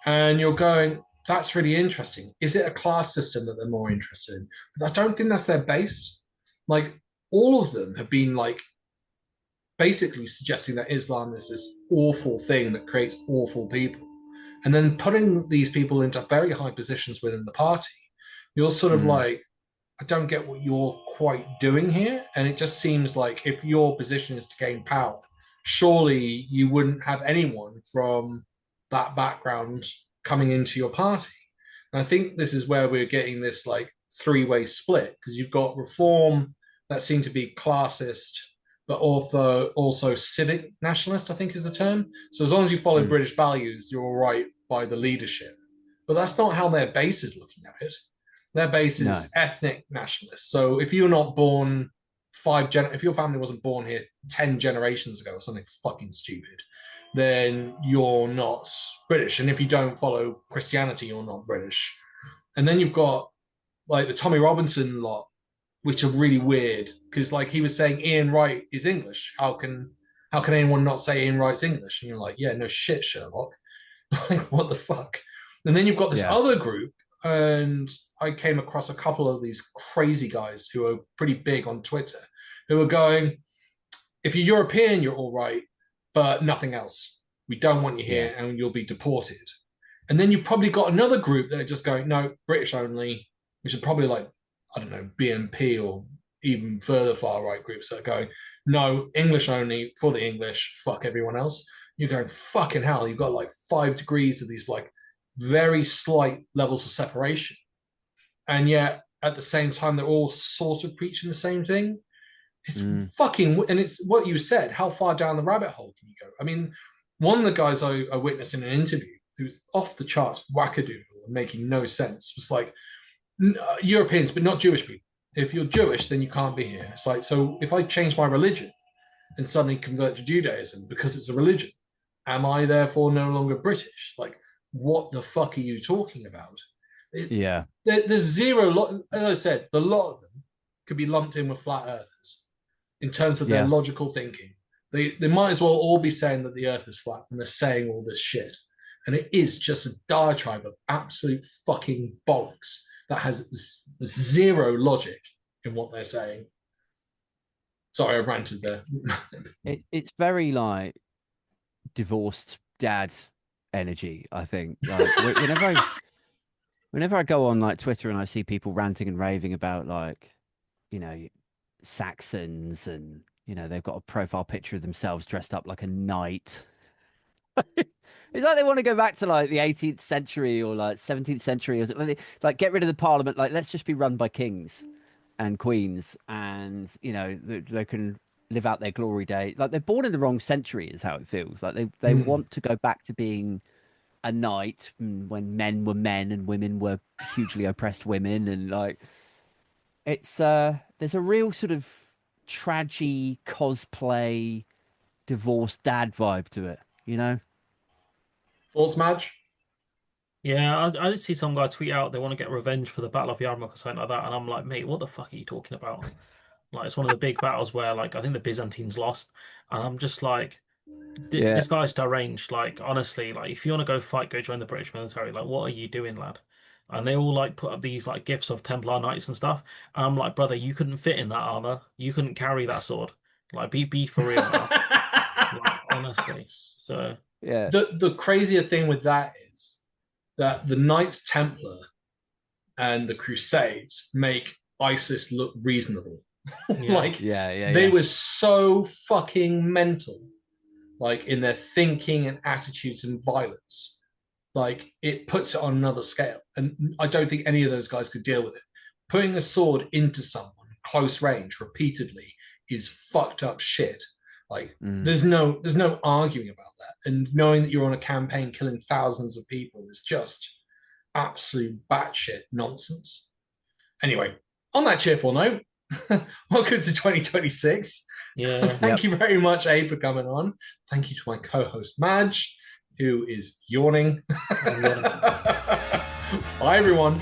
And you're going, that's really interesting. Is it a class system that they're more interested in? But I don't think that's their base. Like, all of them have been like basically suggesting that Islam is this awful thing that creates awful people. And then putting these people into very high positions within the party, you're sort of like, I don't get what you're quite doing here. And it just seems like if your position is to gain power, surely you wouldn't have anyone from that background coming into your party. And I think this is where we're getting this like three-way split, because you've got reform that seem to be classist, but also civic nationalist, I think is the term. So as long as you follow British values, you're all right by the leadership. But that's not how their base is looking at it. Their base is ethnic nationalist. So if you're not born if your family wasn't born here 10 generations ago or something fucking stupid, then you're not British. And if you don't follow Christianity, you're not British. And then you've got like the Tommy Robinson lot, which are really weird, because like he was saying Ian Wright is English. How can anyone not say Ian Wright's English? And you're like, yeah, no shit, Sherlock. Like, what the fuck? And then you've got this other group, and I came across a couple of these crazy guys who are pretty big on Twitter, who are going, if you're European, you're all right, but nothing else. We don't want you here, and you'll be deported. And then you've probably got another group that are just going, no, British only, which are probably like, I don't know, BNP or even further far right groups that are going, no, English only for the English, fuck everyone else. You're going, fucking hell, you've got like 5 degrees of these like very slight levels of separation. And yet at the same time, they're all sort of preaching the same thing. It's fucking, and it's what you said. How far down the rabbit hole can you go? I mean, one of the guys I witnessed in an interview who's off the charts wackadoodle and making no sense was like, Europeans, but not Jewish people. If you're Jewish, then you can't be here. It's like, so if I change my religion and suddenly convert to Judaism because it's a religion, am I therefore no longer British? Like, what the fuck are you talking about? There's zero, as I said, the lot of them could be lumped in with flat earthers in terms of their logical thinking. They might as well all be saying that the earth is flat and they're saying all this shit. And it is just a diatribe of absolute fucking bollocks that has zero logic in what they're saying. Sorry, I ranted there. It's very like divorced dad energy, I think. Like, whenever I go on like Twitter and I see people ranting and raving about like, you know, Saxons and, you know, they've got a profile picture of themselves dressed up like a knight. It's like they want to go back to like the 18th century or like 17th century, or like get rid of the parliament. Like, let's just be run by kings and queens, and you know they can live out their glory day. Like, they're born in the wrong century, is how it feels. Like they want to go back to being a knight when men were men and women were hugely oppressed women, and like it's there's a real sort of tragedy cosplay divorced dad vibe to it, you know. Thoughts, Madge? Yeah, I just see some guy tweet out they want to get revenge for the Battle of Yarmouk or something like that, and I'm like, mate, what the fuck are you talking about? Like, it's one of the big battles where, like, I think the Byzantines lost, and I'm just like, this guy's deranged. Like, honestly, like, if you want to go fight, go join the British military. Like, what are you doing, lad? And they all like put up these like gifs of Templar knights and stuff. And I'm like, brother, you couldn't fit in that armor. You couldn't carry that sword. Like, be for real now. Like, honestly, so. Yeah. The crazier thing with that is that the Knights Templar and the Crusades make ISIS look reasonable. They were so fucking mental, like in their thinking and attitudes and violence. Like, it puts it on another scale. And I don't think any of those guys could deal with it. Putting a sword into someone close range repeatedly is fucked up shit. Like, there's no arguing about that. And knowing that you're on a campaign killing thousands of people is just absolute batshit nonsense. Anyway, on that cheerful note, welcome to 2026. Yeah. Thank you very much, Abe, for coming on. Thank you to my co-host, Madge, who is yawning. Bye, everyone.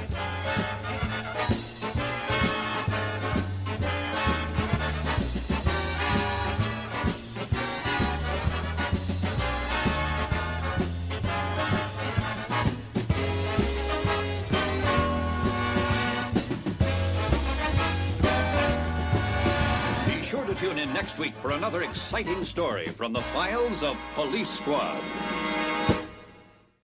Tune in next week for another exciting story from the files of Police Squad.